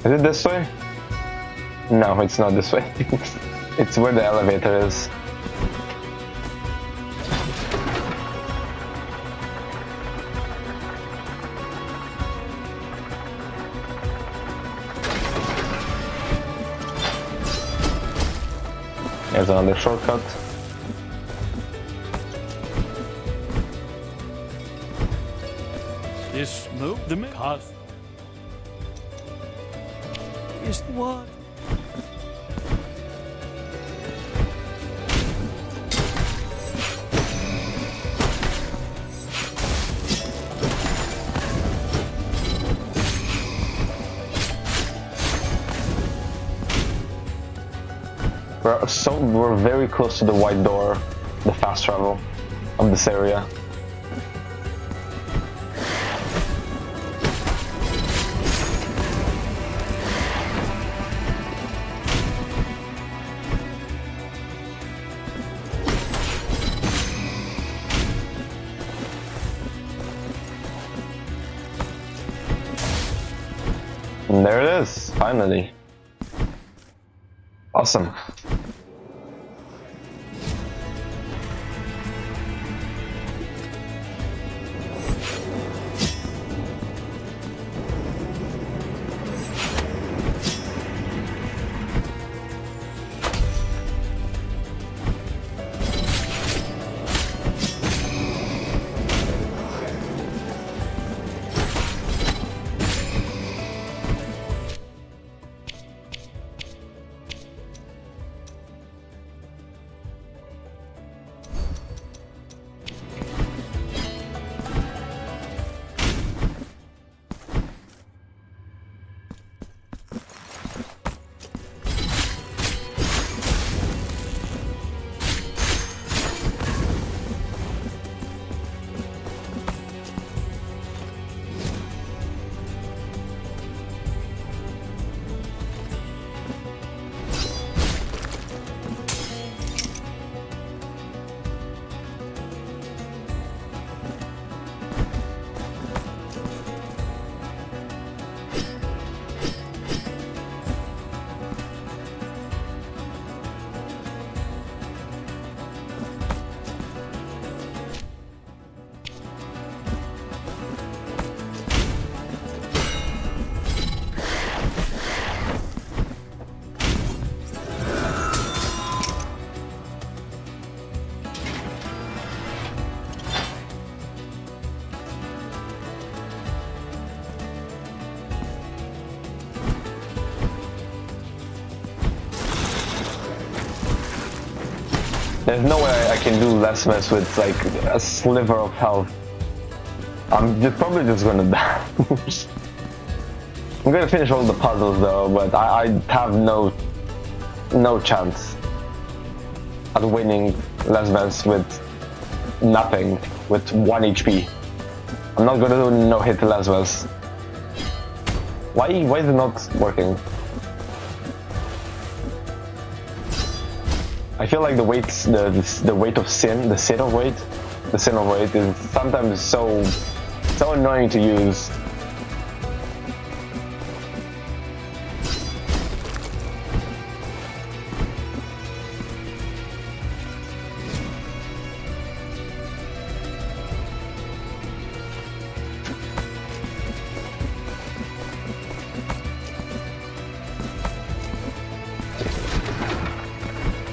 Is it this way? No, it's not this way. It's where the elevator is. There's another shortcut. This move the cause is what? We're very close to the white door, the fast travel of this area. And there it is, finally. Awesome. There's no way I can do LESMES with like a sliver of health. I'm probably just gonna die. I'm gonna finish all the puzzles though, but I have no chance at winning LESMES with nothing, with 1 HP. I'm not gonna do no hit LESMES. Why is it not working? I feel like the weights, the weight of sin, the sin of weight is sometimes so annoying to use.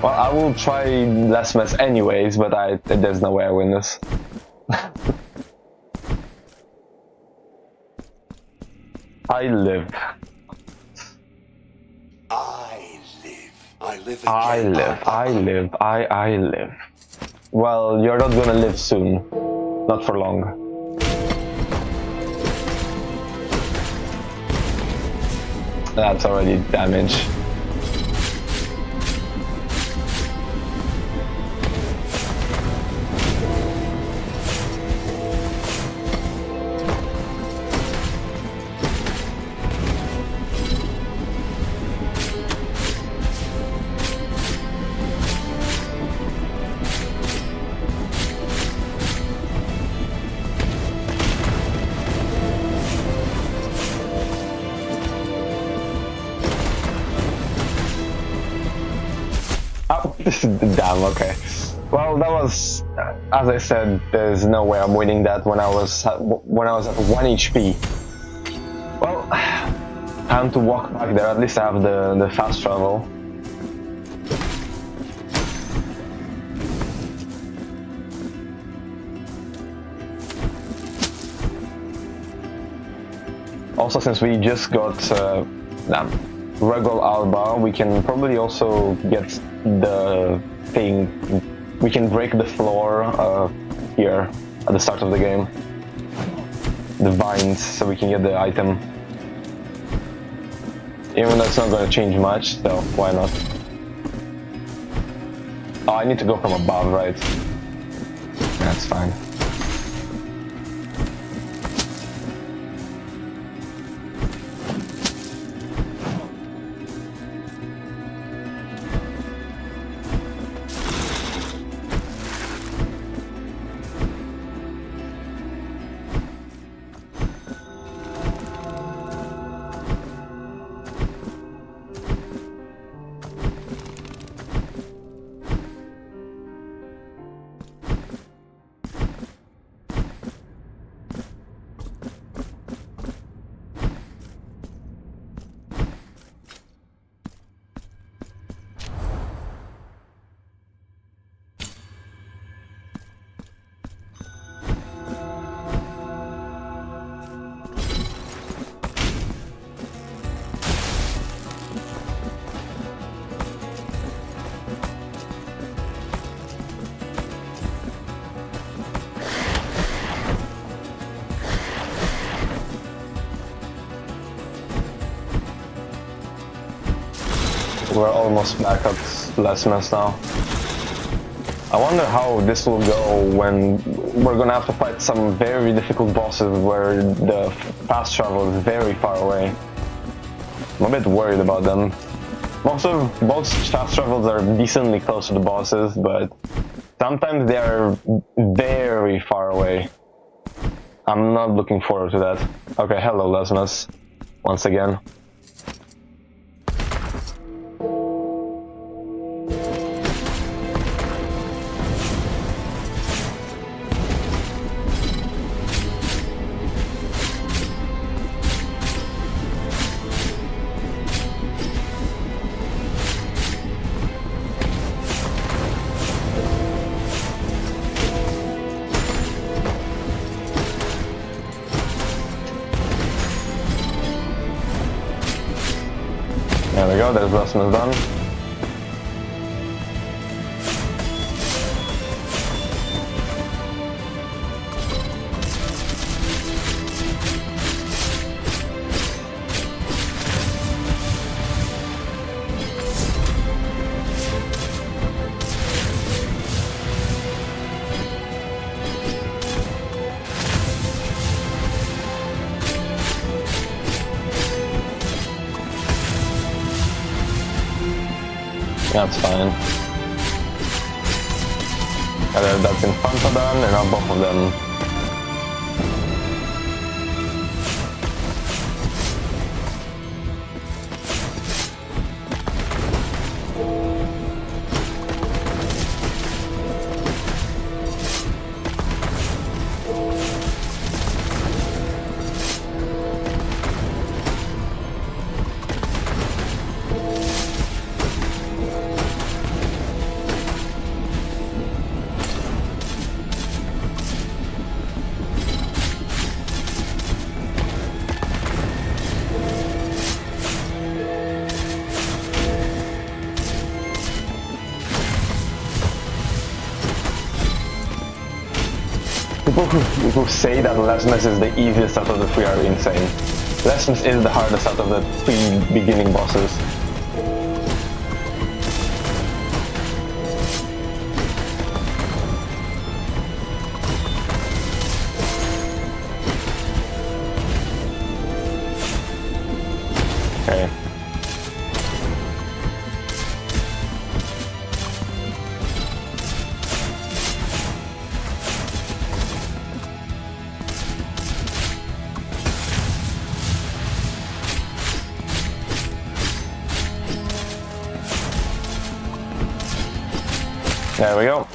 Well, I will try LESMES anyways, but there's no way I win this. I live. I live again. I live. Well, you're not gonna live soon. Not for long. That's already damage. Oh, damn, okay. Well, that was, as I said, there's no way I'm winning that when I was at 1 HP. Well, time to walk back there. At least I have the fast travel. Also, since we just got Regal Alba, we can probably also get the thing. We can break the floor here at the start of the game. The vines, so we can get the item. Even though it's not going to change much, so why not? Oh, I need to go from above, right? That's fine. We're almost back at LESMES now. I wonder how this will go when we're gonna have to fight some very difficult bosses where the fast travel is very far away. I'm a bit worried about them. Most fast travels are decently close to the bosses, but sometimes they are very far away. I'm not looking forward to that. Okay, hello LESMES, once again. There we go, there's LESMES done. That's fine. That's INFANTA done, and now both of them. People who say that LESMES is the easiest out of the three are insane. LESMES is the hardest out of the three beginning bosses. Okay. There we go.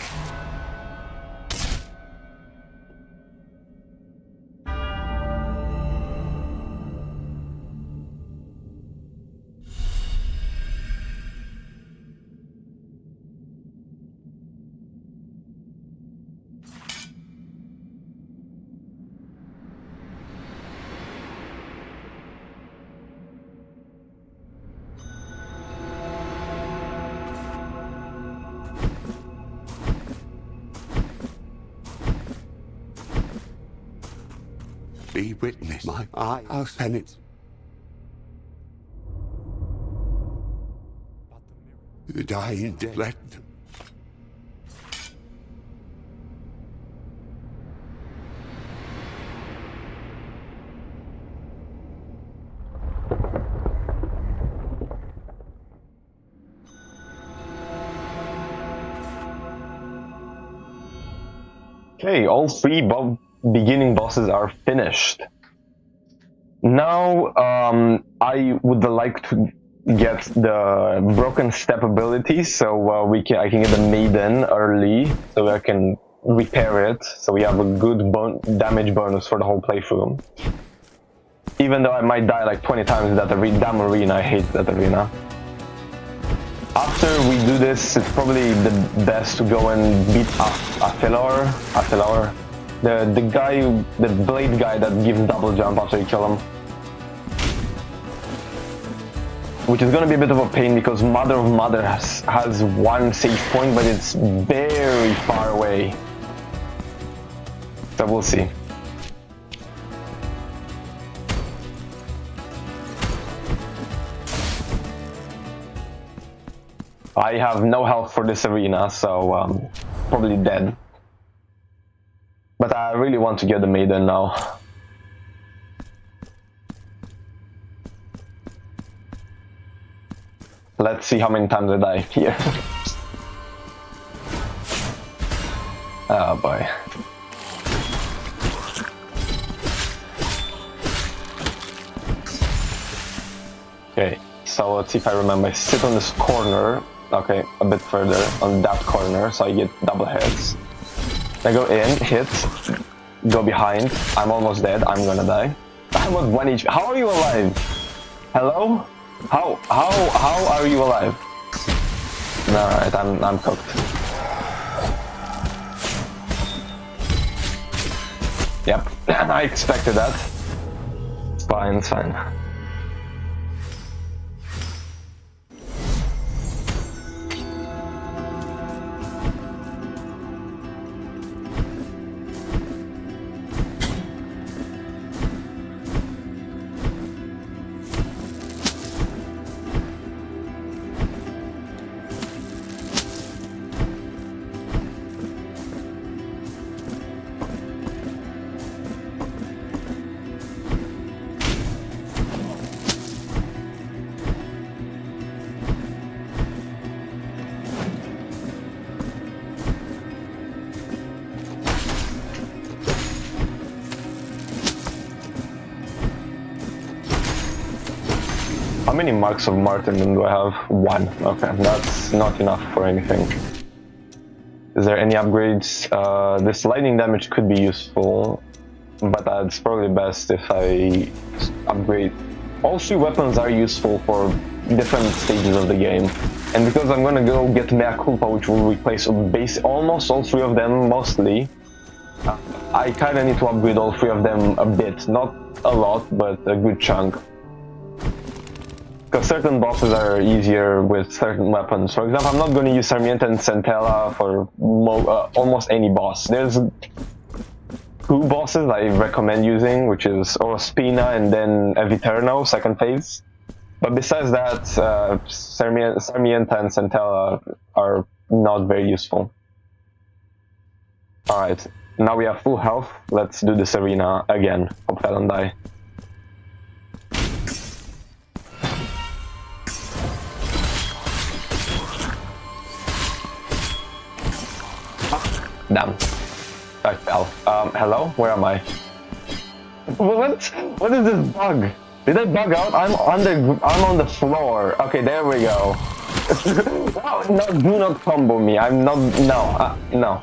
Be witness my eye of penance. The dying dead let them. Okay, all three beginning bosses are finished. Now, I would like to get the broken step ability, so I can get the maiden early, so I can repair it, so we have a good damage bonus for the whole playthrough. Even though I might die like 20 times in that damn arena, I hate that arena. After we do this, it's probably the best to go and beat AFILAOR. The guy, the blade guy that gives double jump after you kill him. Which is gonna be a bit of a pain because Mother of Mother has one save point, but it's very far away. So we'll see. I have no health for this arena, so probably dead. But I really want to get the maiden now. Let's see how many times I die here. Oh boy. Okay, so let's see if I remember. I sit on this corner. Okay, a bit further on that corner, so I get double hits. I go in, hit, go behind. I'm almost dead. I'm gonna die. I was 1 HP. How are you alive? Hello? How are you alive? Alright, I'm cooked. Yep, I expected that. It's fine, it's fine. How many marks of martyrdom do I have? 1. Okay, that's not enough for anything. Is there any upgrades? This lightning damage could be useful, but it's probably best if I upgrade. All 3 weapons are useful for different stages of the game. And because I'm gonna go get Mea Culpa, which will replace almost all 3 of them, mostly, I kinda need to upgrade all 3 of them a bit. Not a lot, but a good chunk. Because certain bosses are easier with certain weapons. For example, I'm not going to use Sarmiento and Centella for almost any boss. There's two bosses I recommend using, which is OROSPINA and then Eviterno, second phase. But besides that, Sarmienta and Centella are not very useful. Alright, now we have full health. Let's do this arena again. Hope I don't die. Damn. I fell. Hello? Where am I? What? What is this bug? Did I bug out? I'm on the floor. Okay, there we go. No, do not combo me. I'm not, no.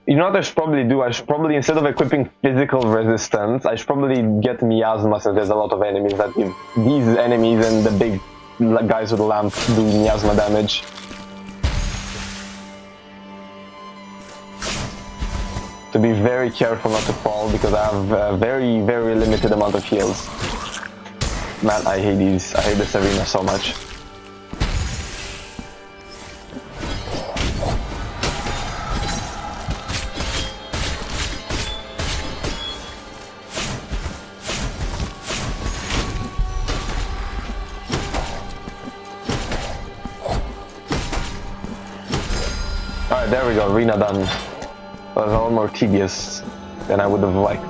You know what I should probably do? I should probably, instead of equipping physical resistance, I should probably get miasma, since there's a lot of enemies that give these enemies and the big guys with the lamp do miasma damage. To be very careful not to fall, because I have a very, very limited amount of heals. Man, I hate these. I hate this arena so much. Alright, there we go. Arena done. That was a lot more tedious than I would have liked.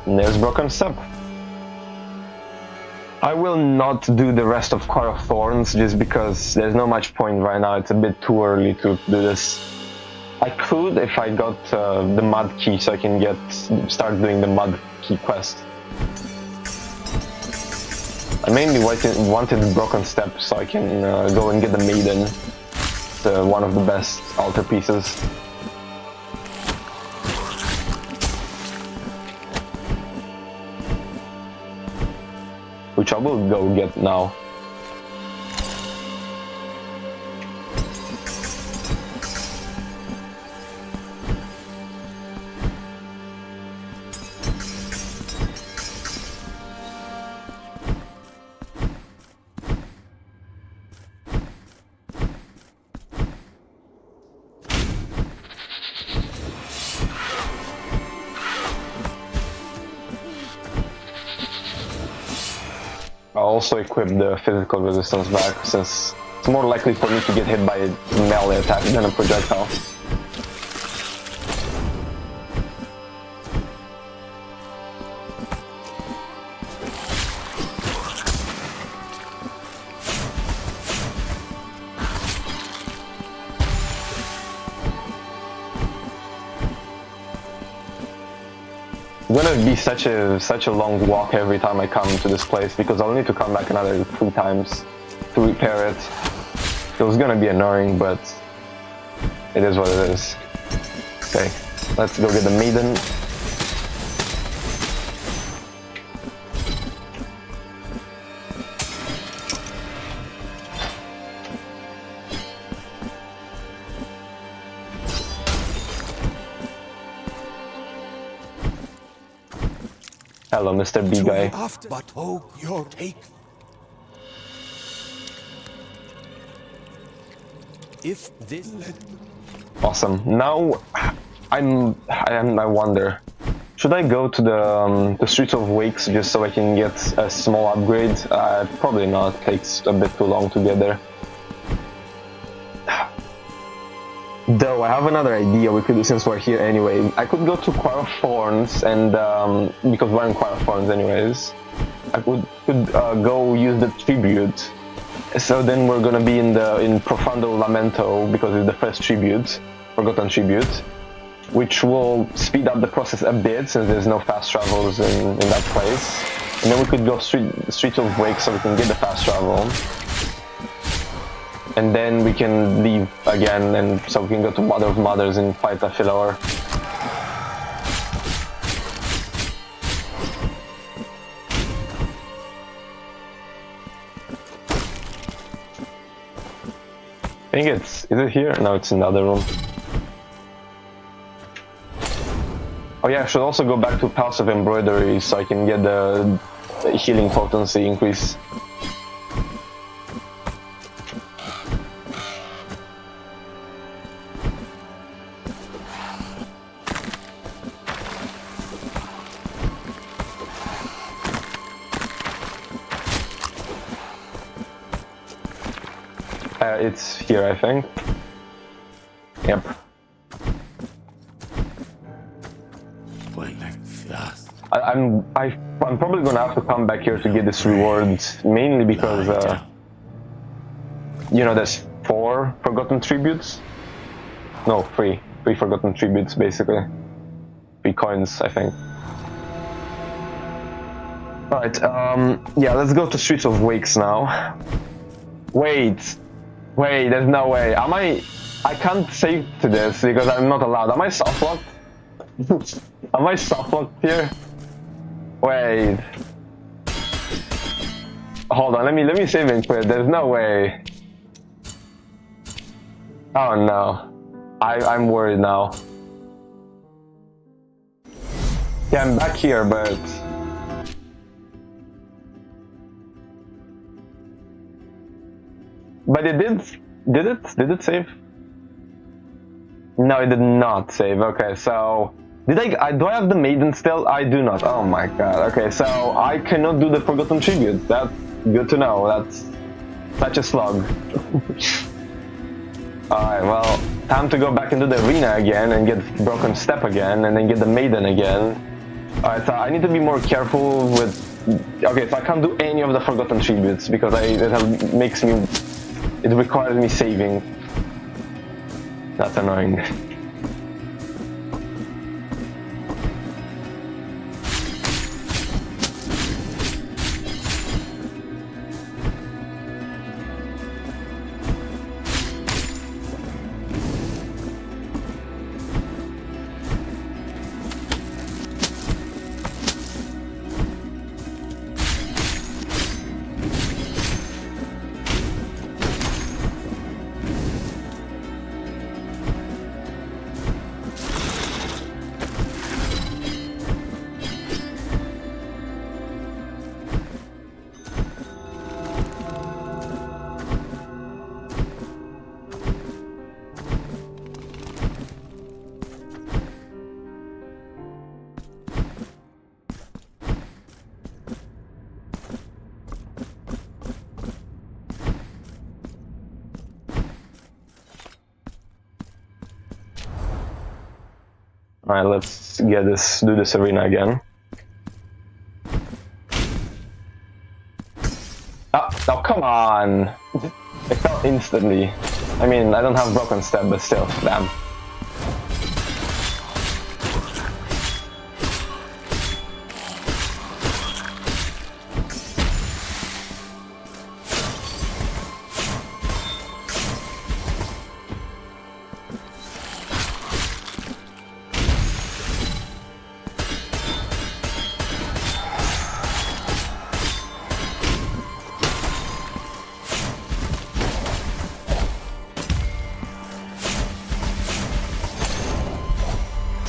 And there's Broken Step. I will not do the rest of Core of Thorns just because there's no much point right now. It's a bit too early to do this. I could if I got the Mud Key, so I can start doing the Mud Key quest. I mainly wanted Broken Step so I can go and get the Maiden. It's one of the best altar pieces. Which I will go get now. I'll also equip the physical resistance back, since it's more likely for me to get hit by a melee attack than a projectile. It's gonna be such a long walk every time I come to this place, because I'll need to come back another 3 times to repair it. It was gonna be annoying, but it is what it is. Okay, let's go get the Maiden. Hello, Mr. B guy. But oh, your take. If this Awesome. Now, I wonder, should I go to the Streets of Wakes just so I can get a small upgrade? Probably not. It takes a bit too long to get there. Though I have another idea we could do since we're here anyway. I could go to Choir of Thorns and because we're in Choir of Thorns anyways, I could go use the tribute. So then we're gonna be in Profundo Lamento, because it's the first tribute, Forgotten Tribute, which will speed up the process a bit since there's no fast travels in that place. And then we could go Streets of Wake so we can get the fast travel. And then we can leave again, and so we can go to Mother of Mothers and fight AFILAOR. I think is it here? No, it's in the other room. Oh yeah, I should also go back to House of Embroideries so I can get the healing potency increase. It's here, I think. Yep. I'm probably gonna have to come back here to get this reward, mainly because you know, there's 4 forgotten tributes. No, 3 forgotten tributes basically. 3 coins, I think. Alright, yeah, let's go to Streets of Wakes now. Wait, there's no way. I can't save to this because I'm not allowed. Am I softlocked? Am I softlocked here? Wait. Hold on, let me save and quit. There's no way. Oh no. I'm worried now. Yeah, I'm back here, but it did it save? No, it did not save. Okay, so do I have the maiden still? I do not. Oh my god. Okay, so I cannot do the forgotten tribute. That's good to know. That's such a slug. Alright, well, time to go back into the arena again and get Broken Step again and then get the maiden again. Alright, so I need to be more careful with... Okay, so I can't do any of the forgotten tributes because it requires me saving. That's annoying. Alright, let's do this arena again. Oh, come on! It fell instantly. I mean, I don't have Broken Step, but still, damn.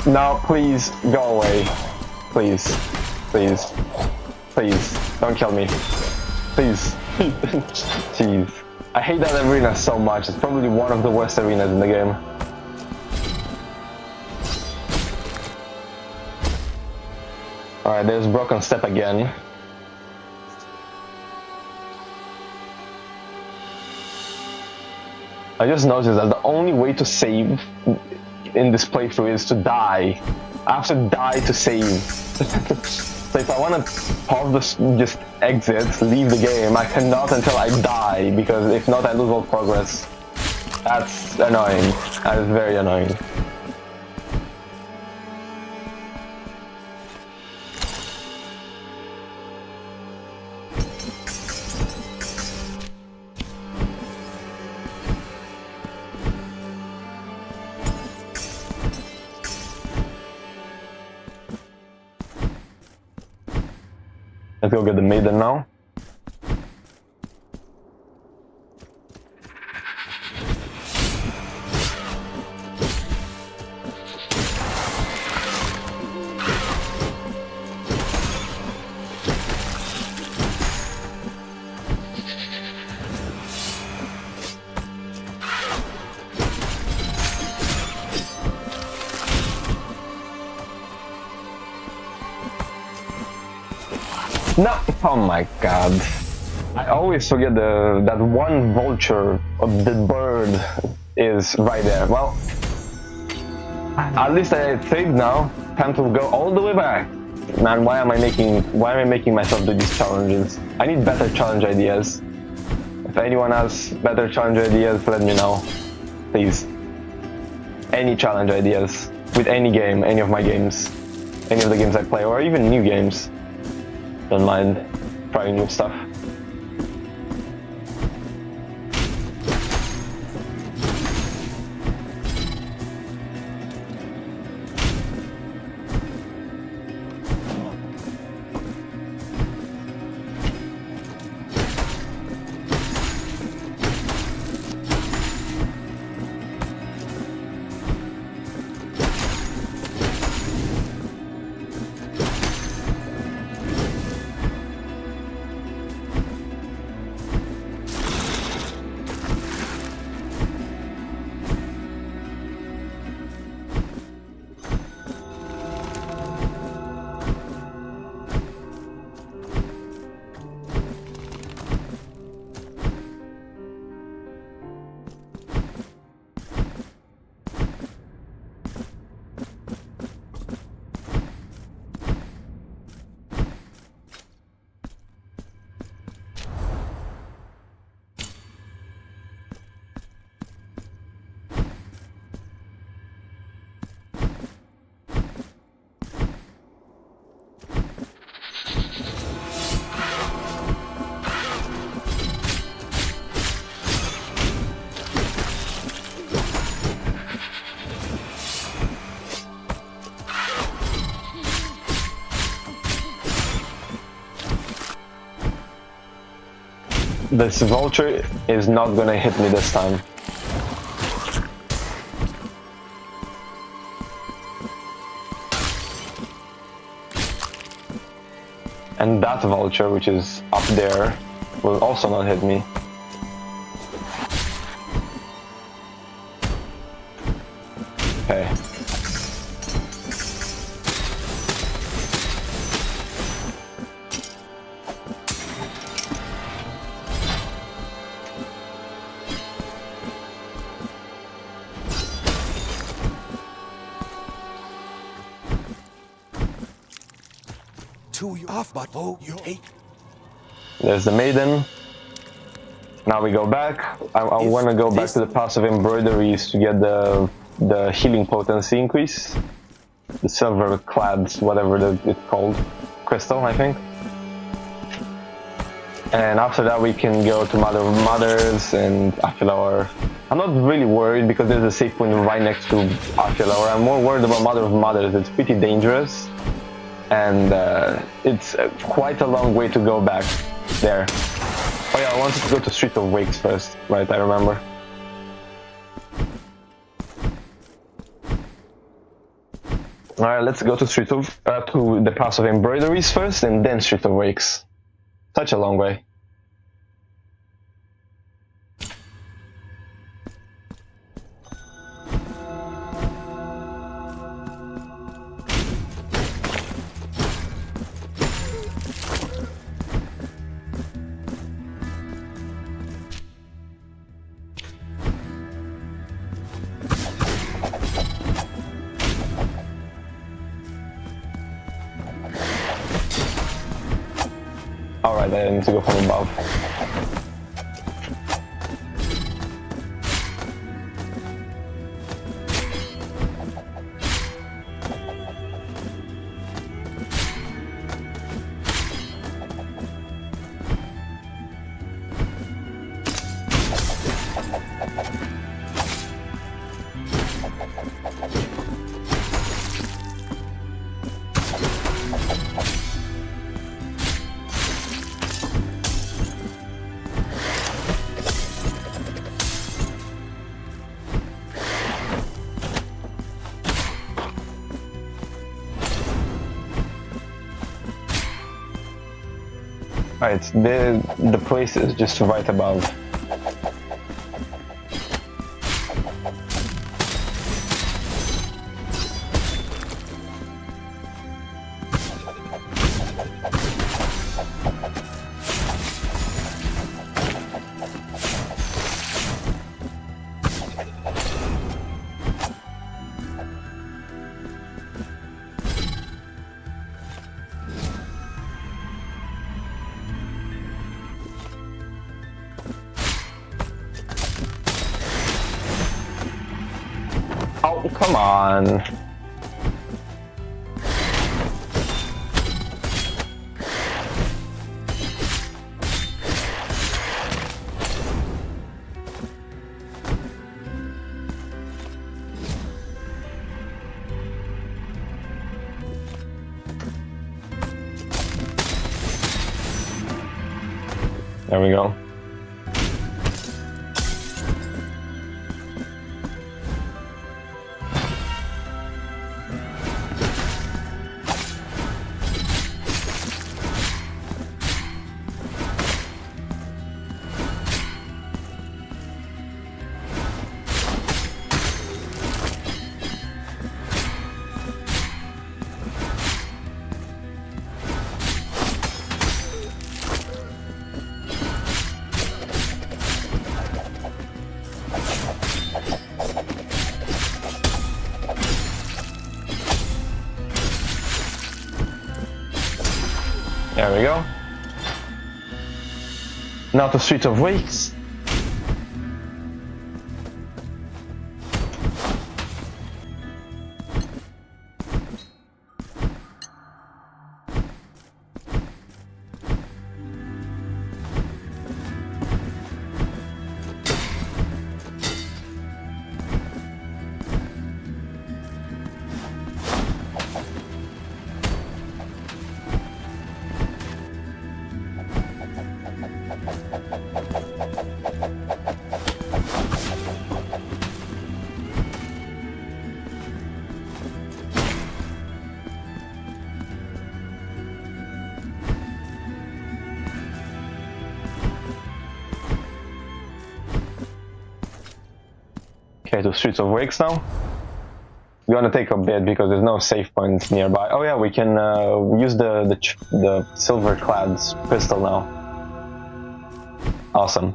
No, please, go away. Please. Please. Please. Don't kill me. Please. Jeez. I hate that arena so much. It's probably one of the worst arenas in the game. Alright, there's Broken Step again. I just noticed that the only way to save in this playthrough is to die. I have to die to save. So if I want to pause this, just exit, leave the game, I cannot until I die, because if not I lose all progress. That's annoying. That is very annoying. Let's go get the maiden now. No! Oh my god. I always forget that one vulture of the bird is right there. Well, at least I saved now. Time to go all the way back. Man, why am I making myself do these challenges? I need better challenge ideas. If anyone has better challenge ideas, let me know. Please. Any challenge ideas with any game, any of my games, any of the games I play, or even new games. Don't mind trying new stuff. This vulture is not gonna hit me this time. And that vulture, which is up there, will also not hit me. Okay. Off, but oh, you hate. There's the maiden. Now we go back. I want to go back to the passive embroideries to get the healing potency increase. The silver clad, whatever it's called. Crystal, I think. And after that we can go to Mother of Mothers and AFILAOR. I'm not really worried because there's a save point right next to AFILAOR. I'm more worried about Mother of Mothers. It's pretty dangerous. And it's quite a long way to go back there. Oh yeah, I wanted to go to Street of Wakes first, right, I remember. Alright, let's go to to the Pass of Embroideries first, and then Street of Wakes. Such a long way. Alright, I need to go from above. Alright, the place is just right above. Oh, come on. There we go. There we go. Now to Street of Wakes. Okay, to Streets of Wakes now. We're gonna take a bit because there's no save points nearby. Oh yeah, we can use the silver clad crystal now. Awesome.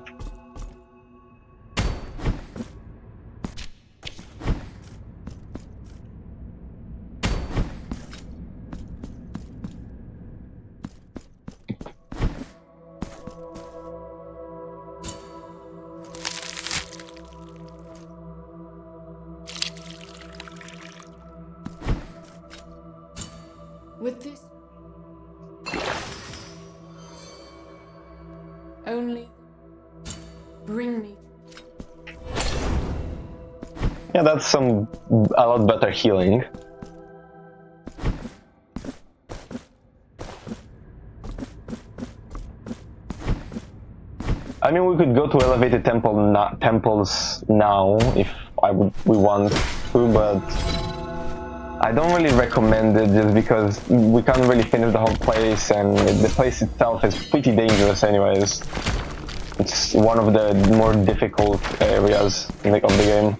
With this, only bring me. Yeah, that's a lot better healing. I mean, we could go to elevated temples now if we want to, but I don't really recommend it just because we can't really finish the whole place, and the place itself is pretty dangerous anyways. It's one of the more difficult areas of the game.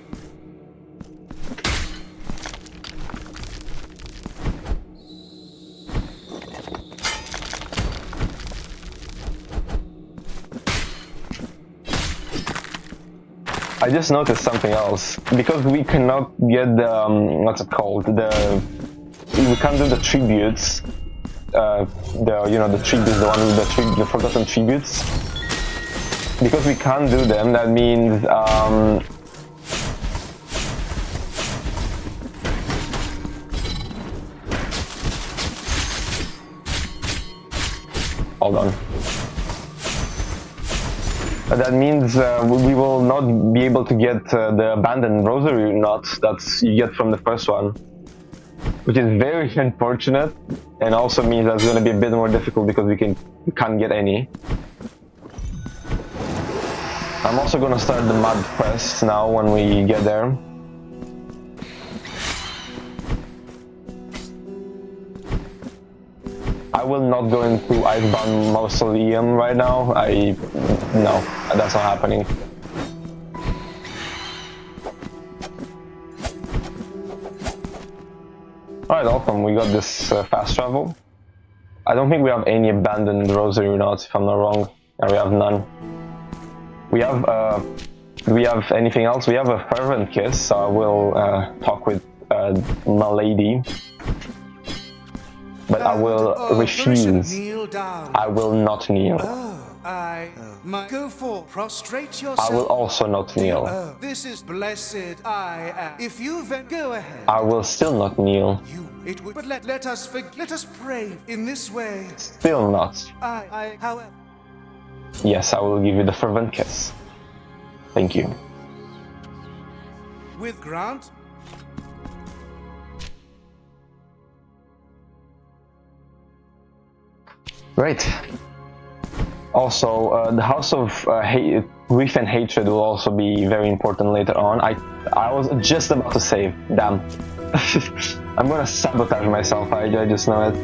I just noticed something else. Because we cannot get the what's it called? We can't do the tributes. The tributes, the forgotten tributes. Because we can't do them, that means hold on. That means we will not be able to get the abandoned rosary knot that you get from the first one, which is very unfortunate, and also means that's going to be a bit more difficult because we can't get any. I'm also going to start the mud quest now when we get there. I will not go into Icebound Mausoleum right now. No, that's not happening. Alright, awesome. We got this fast travel. I don't think we have any abandoned rosary knots, if I'm not wrong. And we have none. Do we have anything else? We have a fervent kiss, so I will talk with my lady. But I will refuse. I will not kneel. Go for prostrate yourself. I will also not kneel. This is blessed I am. If you then go ahead. I will still not kneel. But let us pray in this way. Still not. However. Yes, I will give you the fervent kiss. Thank you. With Grant. Great. Also, the House of Grief and Hatred will also be very important later on. I was just about to save. Damn. I'm gonna sabotage myself, I just know it.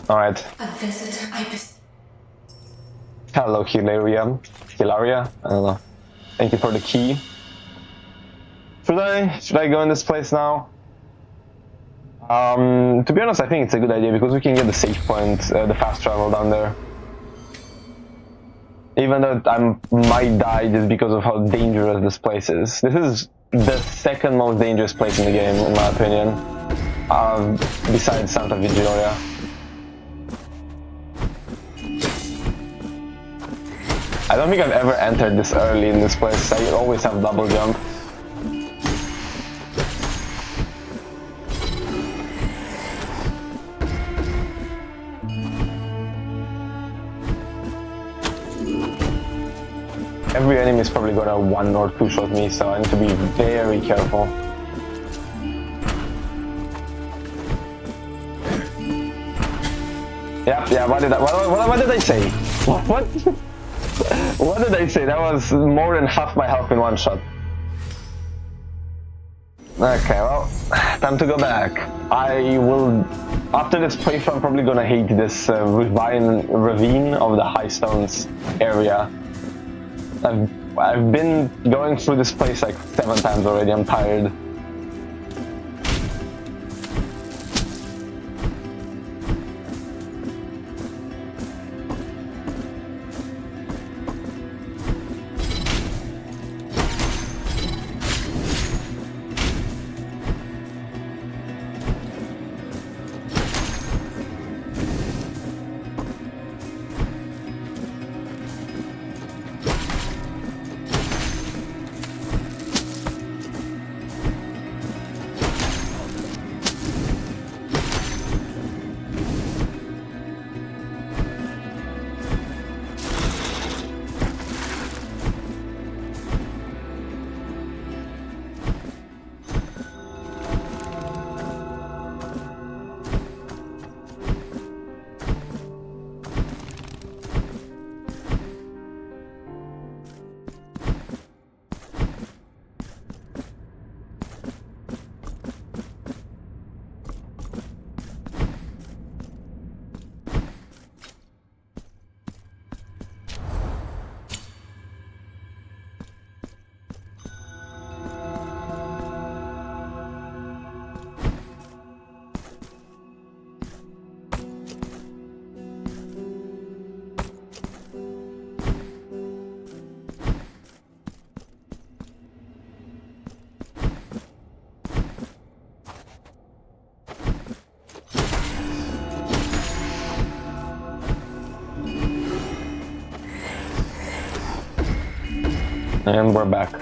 Alright. Hello, Hilaria. I don't know. Thank you for the key. Should I go in this place now? To be honest, I think it's a good idea because we can get the save point, the fast travel down there. Even though I might die just because of how dangerous this place is. This is the second most dangerous place in the game, in my opinion, besides Santa Vigilia. I don't think I've ever entered this early in this place. I always have double jump. Every enemy is probably gonna one or two shot me, so I need to be very careful. Yeah, what did I say? What? What did I say? That was more than half my health in one shot. Okay, well, time to go back. After this playthrough, I'm probably gonna hate this ravine of the High Stones area. I've been going through this place like 7 times already, I'm tired. And we're back.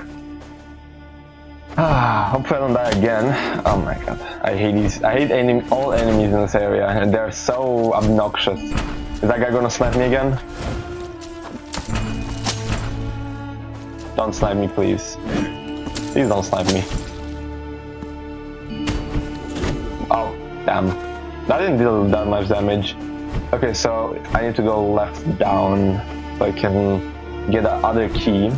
Hopefully I don't die again. Oh my god. I hate all enemies in this area, and they're so obnoxious. Is that guy gonna snipe me again? Don't snipe me, please. Please don't snipe me. Oh, damn. That didn't deal that much damage. Okay, so I need to go left down so I can get the other key.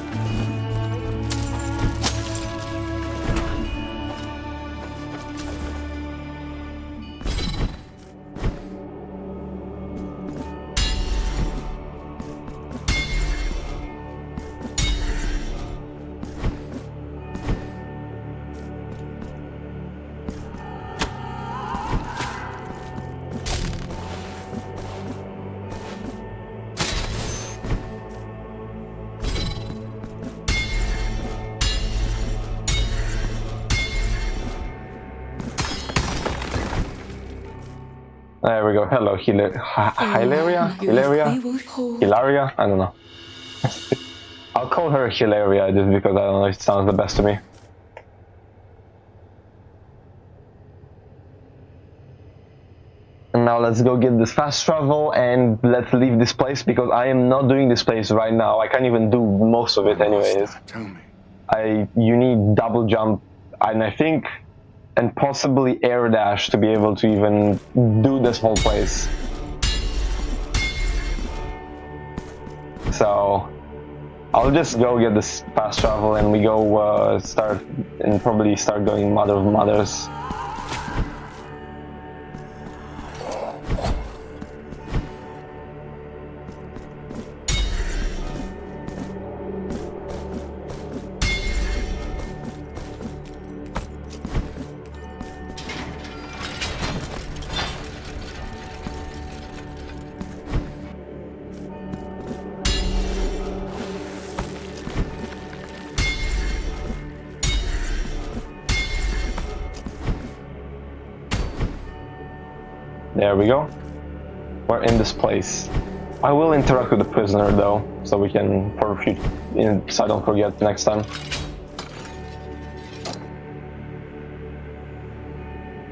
There we go. Hello, Hilaria? Hilaria? I don't know. I'll call her Hilaria just because I don't know, it sounds the best to me. And now let's go get this fast travel and let's leave this place because I am not doing this place right now. I can't even do most of it anyways. Tell me. You need double jump and I think and possibly air dash to be able to even do this whole place. So I'll just go get this fast travel and we go probably start going Mother of Mothers. There we go. We're in this place. I will interact with the prisoner though, so we can so I don't forget next time.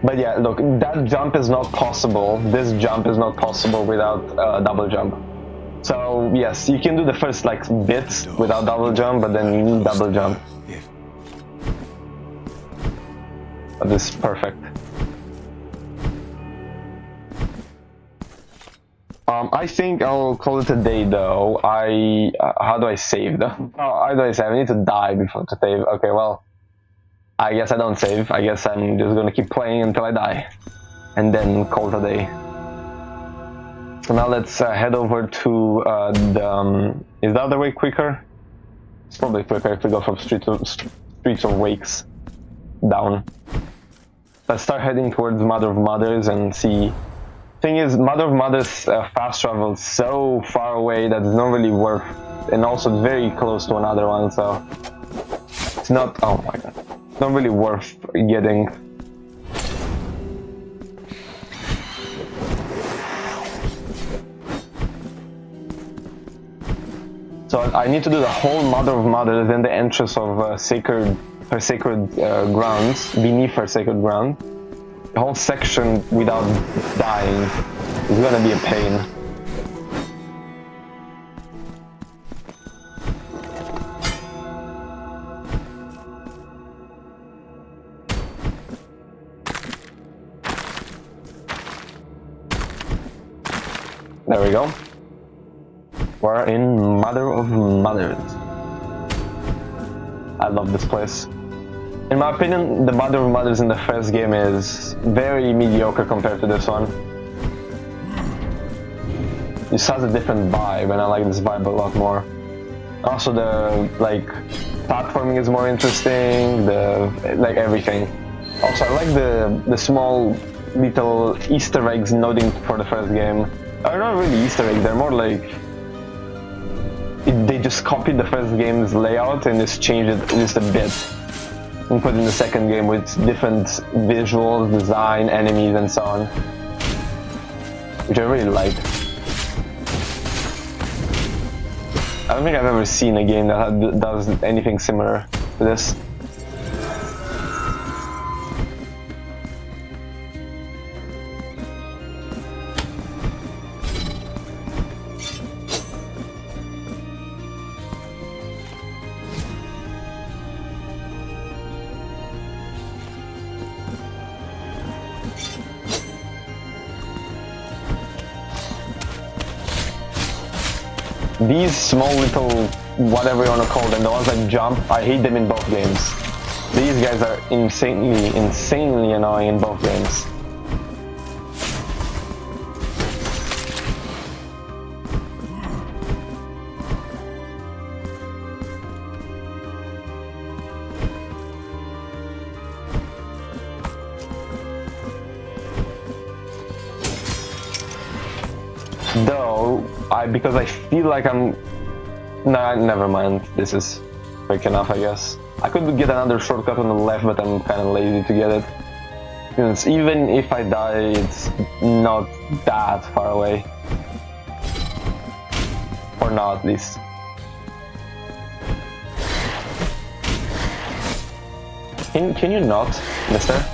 But yeah, look, that jump is not possible. This jump is not possible without double jump. So yes, you can do the first like bits without double jump, but then you need double jump. But this is perfect. I think I'll call it a day though. How do I save though? How do I save? I need to die before to save. Okay, well, I guess I don't save. I guess I'm just gonna keep playing until I die. And then call it a day. So now let's head over to is the other way quicker? It's probably quicker if we go from Streets of Wakes down. Let's start heading towards Mother of Mothers and see. Thing is, Mother of Mothers fast travels so far away that it's not really worth, and also very close to another one, so it's not. Oh my god, it's not really worth getting. So I need to do the whole Mother of Mothers, then the entrance of her sacred grounds, beneath her sacred ground. The whole section without dying is gonna be a pain. There we go. We're in Mother of Mothers. I love this place. In my opinion, the Mother of Mothers in the first game is very mediocre compared to this one. This has a different vibe, and I like this vibe a lot more. Also, the platforming is more interesting. Everything. Also, I like the small little Easter eggs noting for the first game. They're not really Easter eggs. They're more like they just copied the first game's layout and just changed it just a bit. And put in the second game with different visuals, design, enemies, and so on, which I really like. I don't think I've ever seen a game that does anything similar to this. These small little, whatever you want to call them, the ones that jump, I hate them in both games. These guys are insanely annoying in both games. Though, because I feel like nah, never mind. This is quick enough, I guess. I could get another shortcut on the left, but I'm kind of lazy to get it. Since even if I die, it's not that far away. For now, at least. Can you not, mister?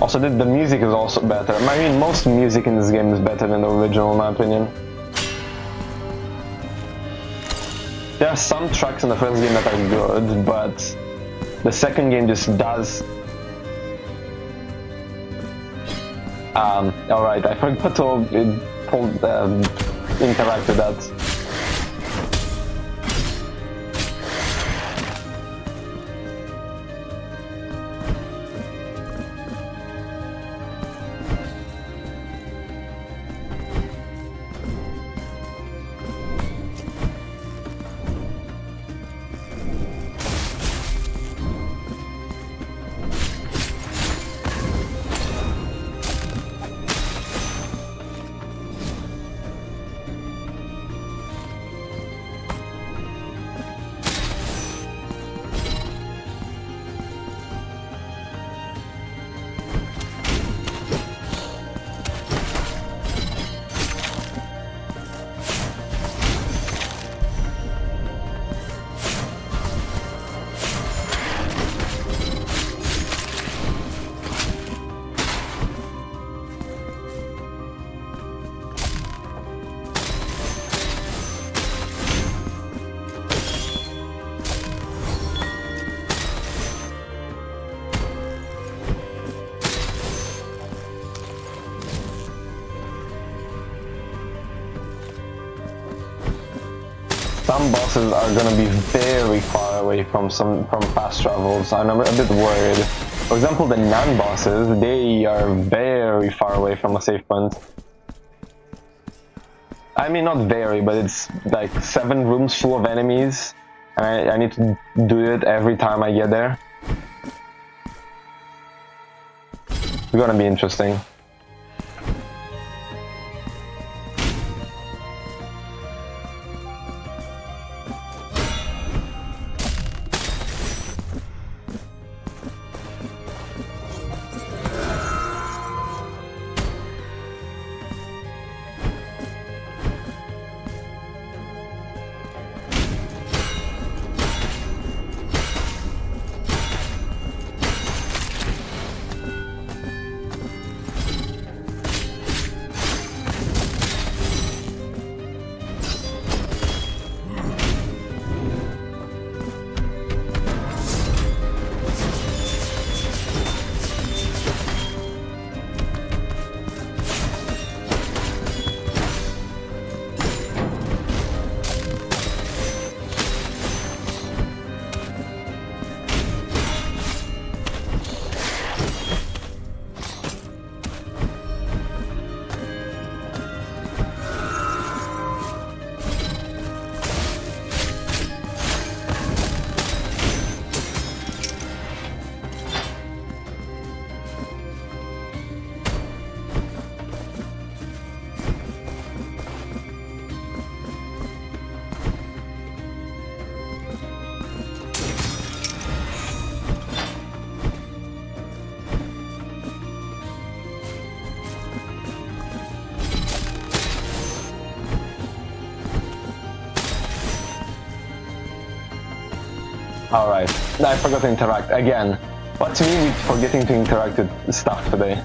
Also, the music is also better. I mean, most music in this game is better than the original, in my opinion. There are some tracks in the first game that are good, but the second game just does... Alright, I forgot to interact with that. Some bosses are gonna be very far away from fast travels. I'm a bit worried. For example, the non-bosses, they are very far away from a save point. I mean, not very, but it's like 7 rooms full of enemies, and I need to do it every time I get there. It's gonna be interesting. Alright, I forgot to interact again. What's me with forgetting to interact with stuff today?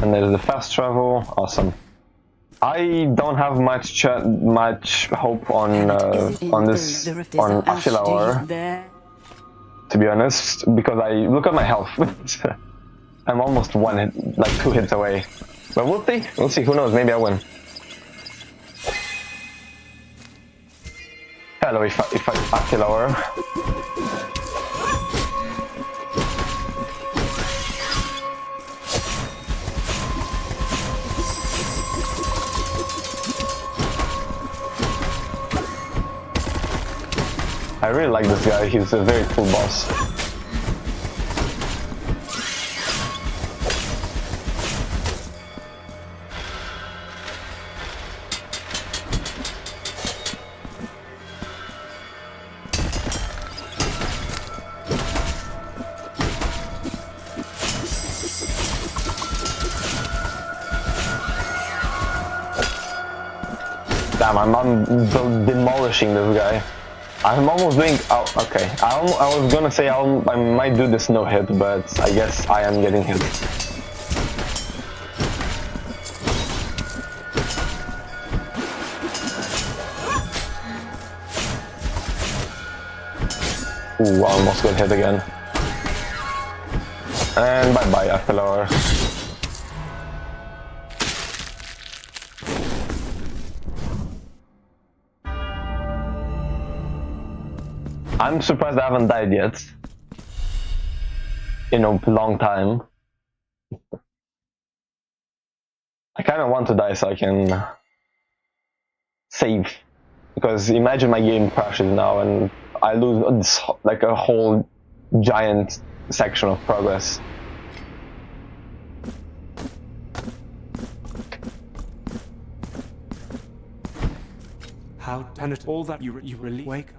And there's the fast travel. Awesome. I don't have much hope on AFILAOR, to be honest, because I look at my health. I'm almost 1 hit, like 2 hits away. But we'll see. We'll see. Who knows? Maybe I win. Hello, if I AFILAOR. I really like this guy. He's a very cool boss. Damn, I'm demolishing this guy. I'm almost doing. Oh, okay. I was gonna say I might do this no hit, but I guess I am getting hit. Ooh, I almost got hit again. And bye bye, AFILAOR. I'm surprised I haven't died yet. In a long time. I kind of want to die so I can save. Because imagine my game crashes now and I lose like a whole giant section of progress. How done it all that you really wake up.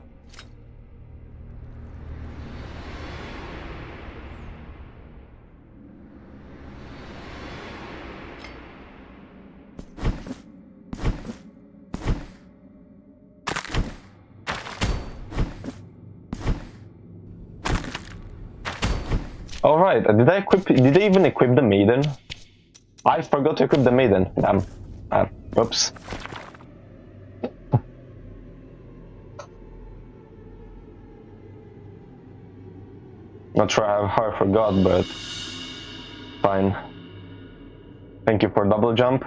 Alright, did I even equip the maiden? I forgot to equip the maiden. Damn. Oops. Not sure how I forgot, but fine. Thank you for double jump.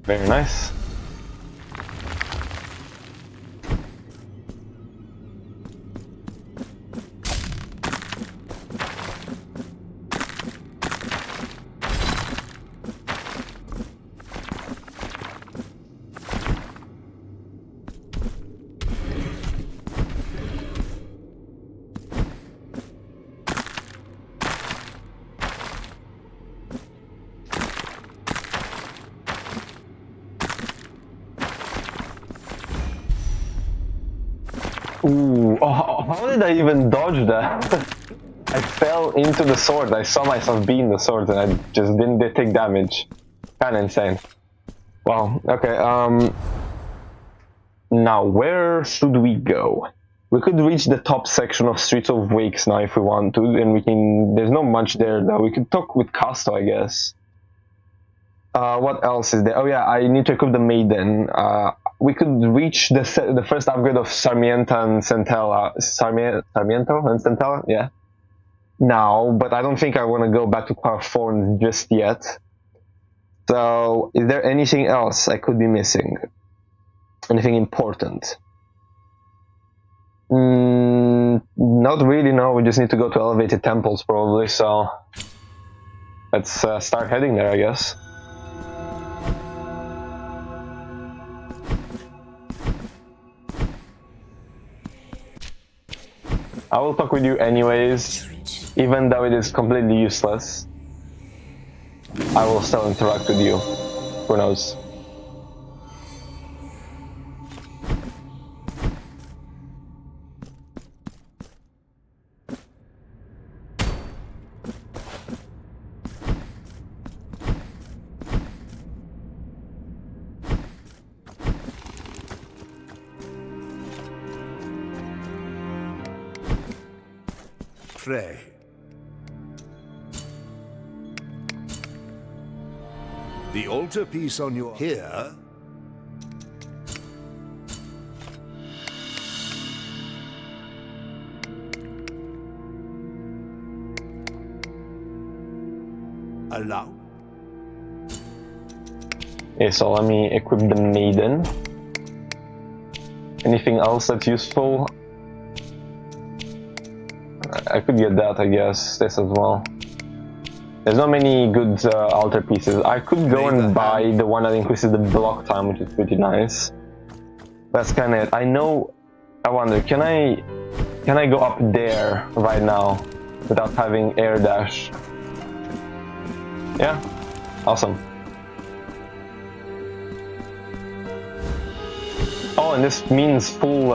Very nice. Ooh, oh, how did I even dodge that? I fell into the sword. I saw myself being the sword and I just didn't take damage. Kinda insane. Wow, okay, now where should we go? We could reach the top section of Streets of Wakes now if we want to, and we can, there's not much there though. We could talk with Casto, I guess. What else is there? Oh yeah, I need to equip the Maiden. We could reach the first upgrade of Sarmiento and Centella. Sarmiento and Centella, yeah. Now, but I don't think I want to go back to Thorns just yet. So, is there anything else I could be missing? Anything important? Not really, no. We just need to go to elevated temples probably, so let's start heading there, I guess. I will talk with you anyways, even though it is completely useless. I will still interact with you. Who knows? Pray. The altarpiece on your here. Allow. Okay, so let me equip the Maiden. Anything else that's useful? I could get that, I guess. This as well. There's not many good altar pieces. I could go and buy the one that increases the block time, which is pretty nice. That's kind of it. I know. I wonder, can I go up there right now without having air dash? Yeah, awesome. Oh, and this means full.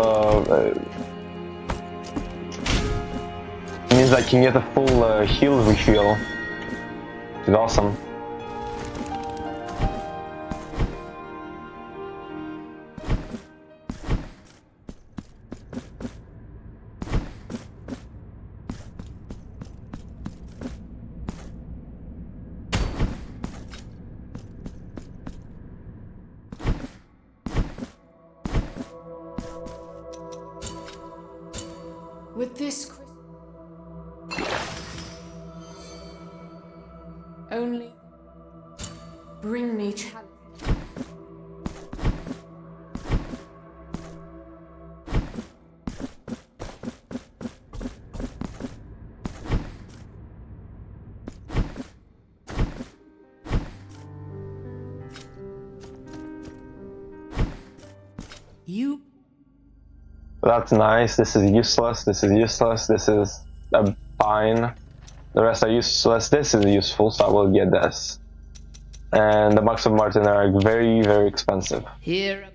Means I can get a full heal refill. Which is awesome. With this only bring me challenge. You. That's nice. This is useless. This is useless. This is fine. The rest are useless. This is useful, so I will get this. And the Bucks of Martin are very, very expensive. Here.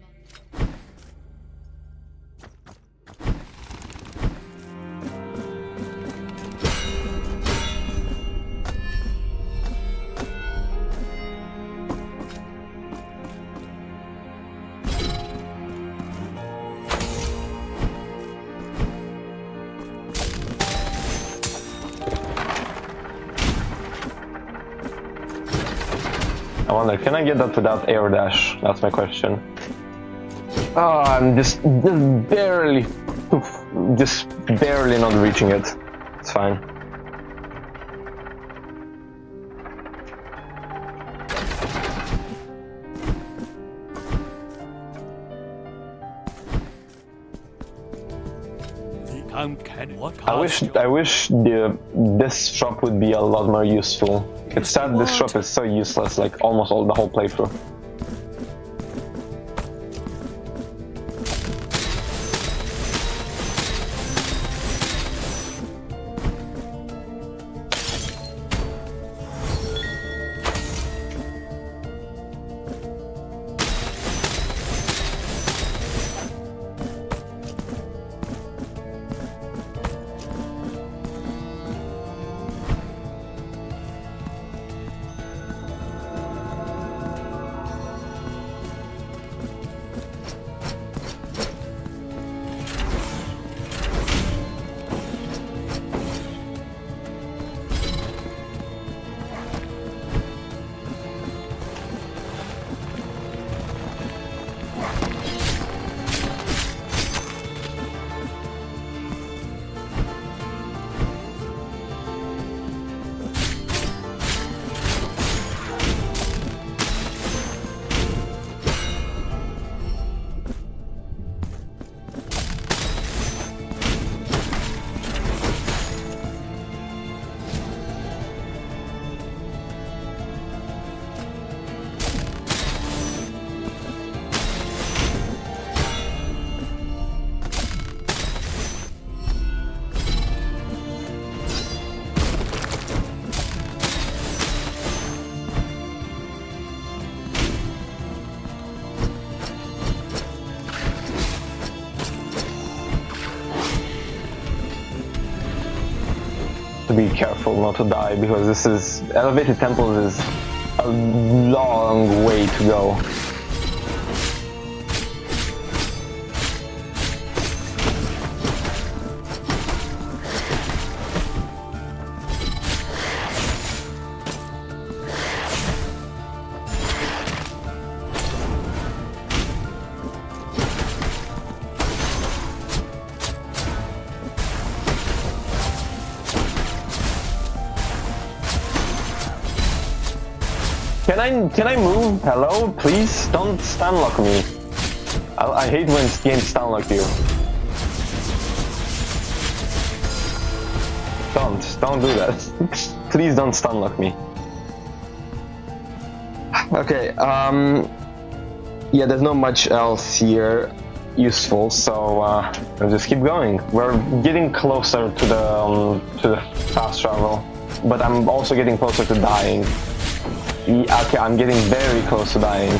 I wonder, can I get that without air dash? That's my question. Oh, I'm just barely not reaching it. It's fine. I wish this shop would be a lot more useful. It's sad this shop is so useless, like almost the whole playthrough. to be careful not to die, because this is... Elevated temples is a long way to go. Can I move? Hello? Please? Don't stunlock me. I hate when games stunlock you. Don't do that. Please don't stunlock me. Okay, yeah, there's not much else here useful, so I'll just keep going. We're getting closer to the fast travel, but I'm also getting closer to dying. Okay, I'm getting very close to dying.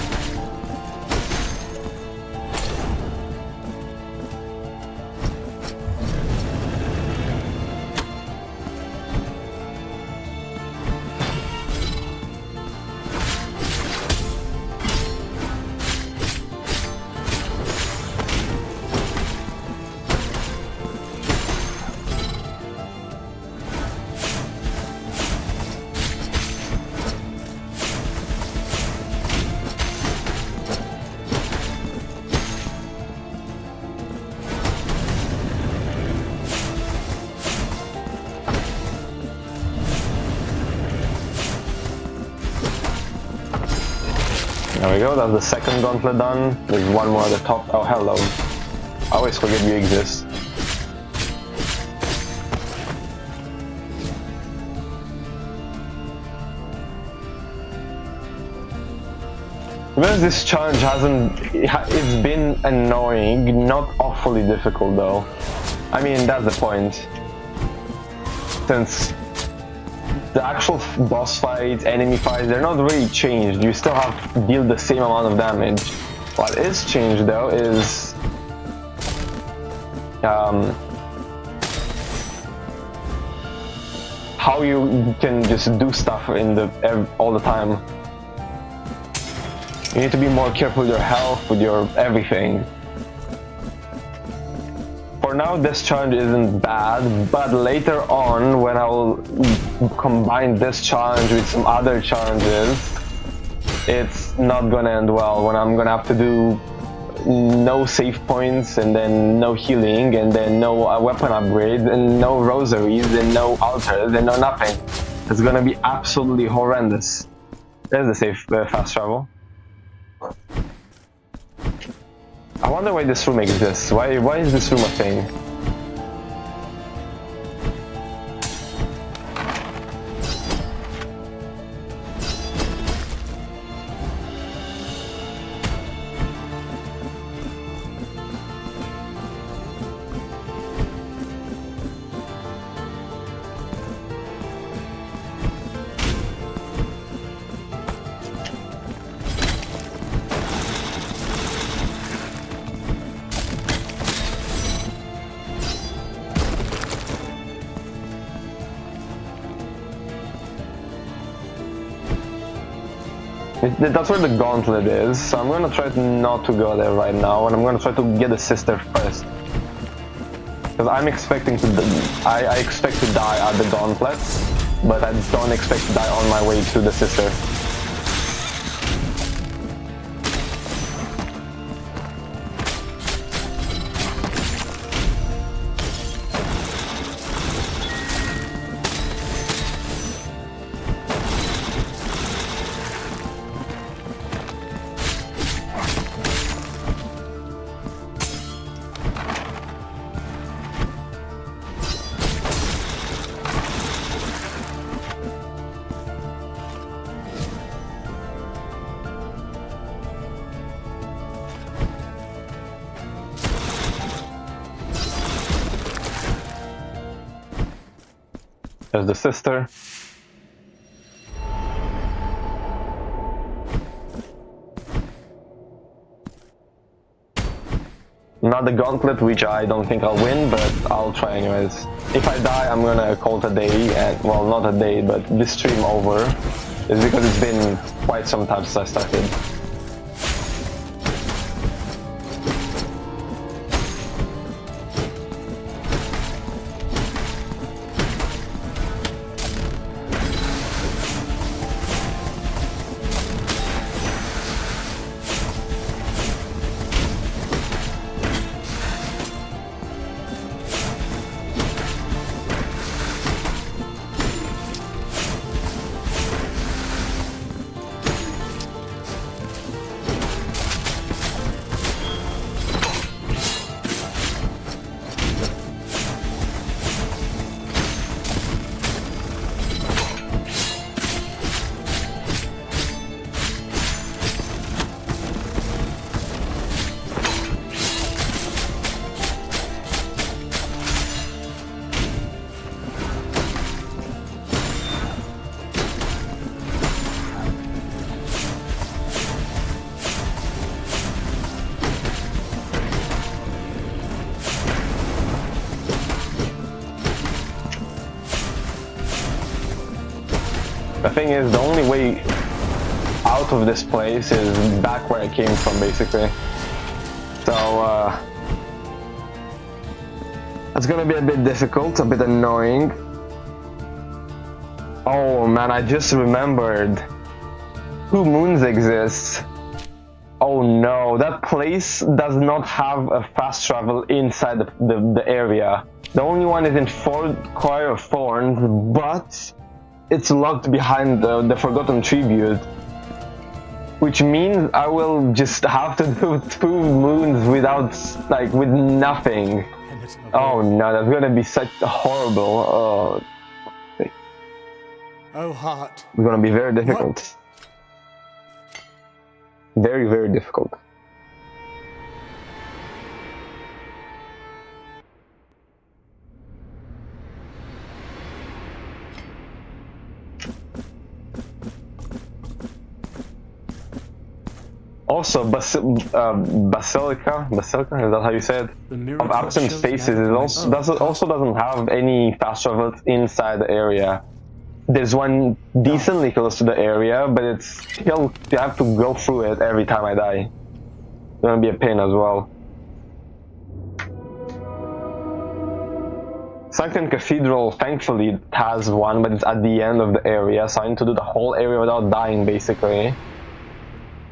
There we go, that's the second gauntlet done. There's one more at the top. Oh, hello. I always forget you exist. Because this challenge it's been annoying, not awfully difficult though. I mean, that's the point. Since the actual boss fights, enemy fights, they're not really changed. You still have to deal the same amount of damage. What is changed though is how you can just do stuff in all the time. You need to be more careful with your health, with your everything. For now, this challenge isn't bad, but later on, when I'll combine this challenge with some other challenges, it's not gonna end well. When I'm gonna have to do no save points, and then no healing, and then no weapon upgrades, and no rosaries, and no altars, and no nothing. It's gonna be absolutely horrendous. There's the safe fast travel. I wonder why this room exists. Why is this room a thing? That's where the gauntlet is, so I'm gonna try not to go there right now, and I'm gonna try to get the sister first. Because I'm expecting to... I expect to die at the gauntlet, but I don't expect to die on my way to the sister. There's the sister. not the gauntlet, which I don't think I'll win, but I'll try anyways. If I die, I'm gonna call it a day, and well, not a day, but this stream over. It's because it's been quite some time since I started. The thing is, the only way out of this place is back where I came from, basically. So, it's gonna be a bit difficult, a bit annoying. Oh man, I just remembered. 2 moons exist. Oh no, that place does not have a fast travel inside the area. The only one is in Fort Choir of Thorns, but it's locked behind the Forgotten Tribute, which means I will just have to do 2 moons without, like, with nothing. Oh no, that's gonna be such a horrible. Oh heart. It's gonna be very difficult. Very, very difficult. Also, Basilica, is that how you say it? Of Absent Faces also doesn't have any fast travels inside the area. There's one decently close to the area, but it's still, you have to go through it every time I die. It's gonna be a pain as well. Sanctum Cathedral, thankfully, has one, but it's at the end of the area, so I need to do the whole area without dying, basically.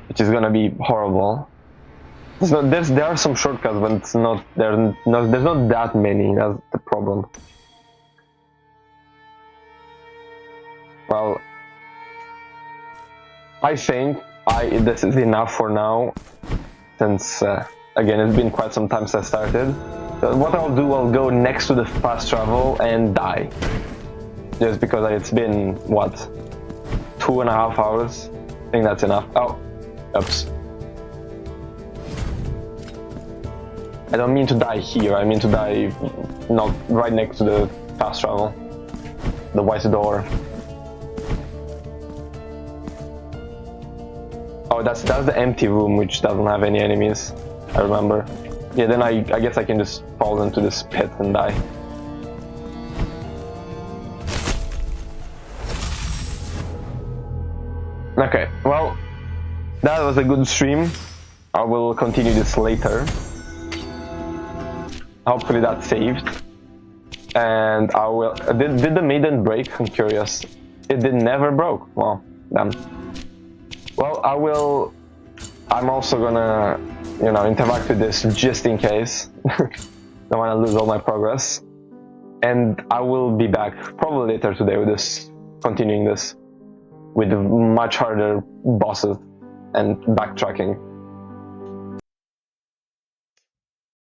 Which is gonna be horrible. There are some shortcuts, but it's not, there's not that many, that's the problem. Well, I think this is enough for now, since, again, it's been quite some time since I started. So what I'll do, I'll go next to the fast travel and die. Just because it's been, what, 2.5 hours? I think that's enough. Oh, oops. I don't mean to die here, I mean to die not right next to the fast travel. The white door. Oh, that's the empty room, which doesn't have any enemies, I remember. Yeah, then I guess I can just fall into this pit and die. Okay, well, that was a good stream. I will continue this later. Hopefully that's saved. And I will... Did the maiden break? I'm curious. It never broke. Well, damn. Well, I'm also gonna, you know, interact with this just in case. Don't want to lose all my progress. And I will be back probably later today with this, continuing this with much harder bosses and backtracking.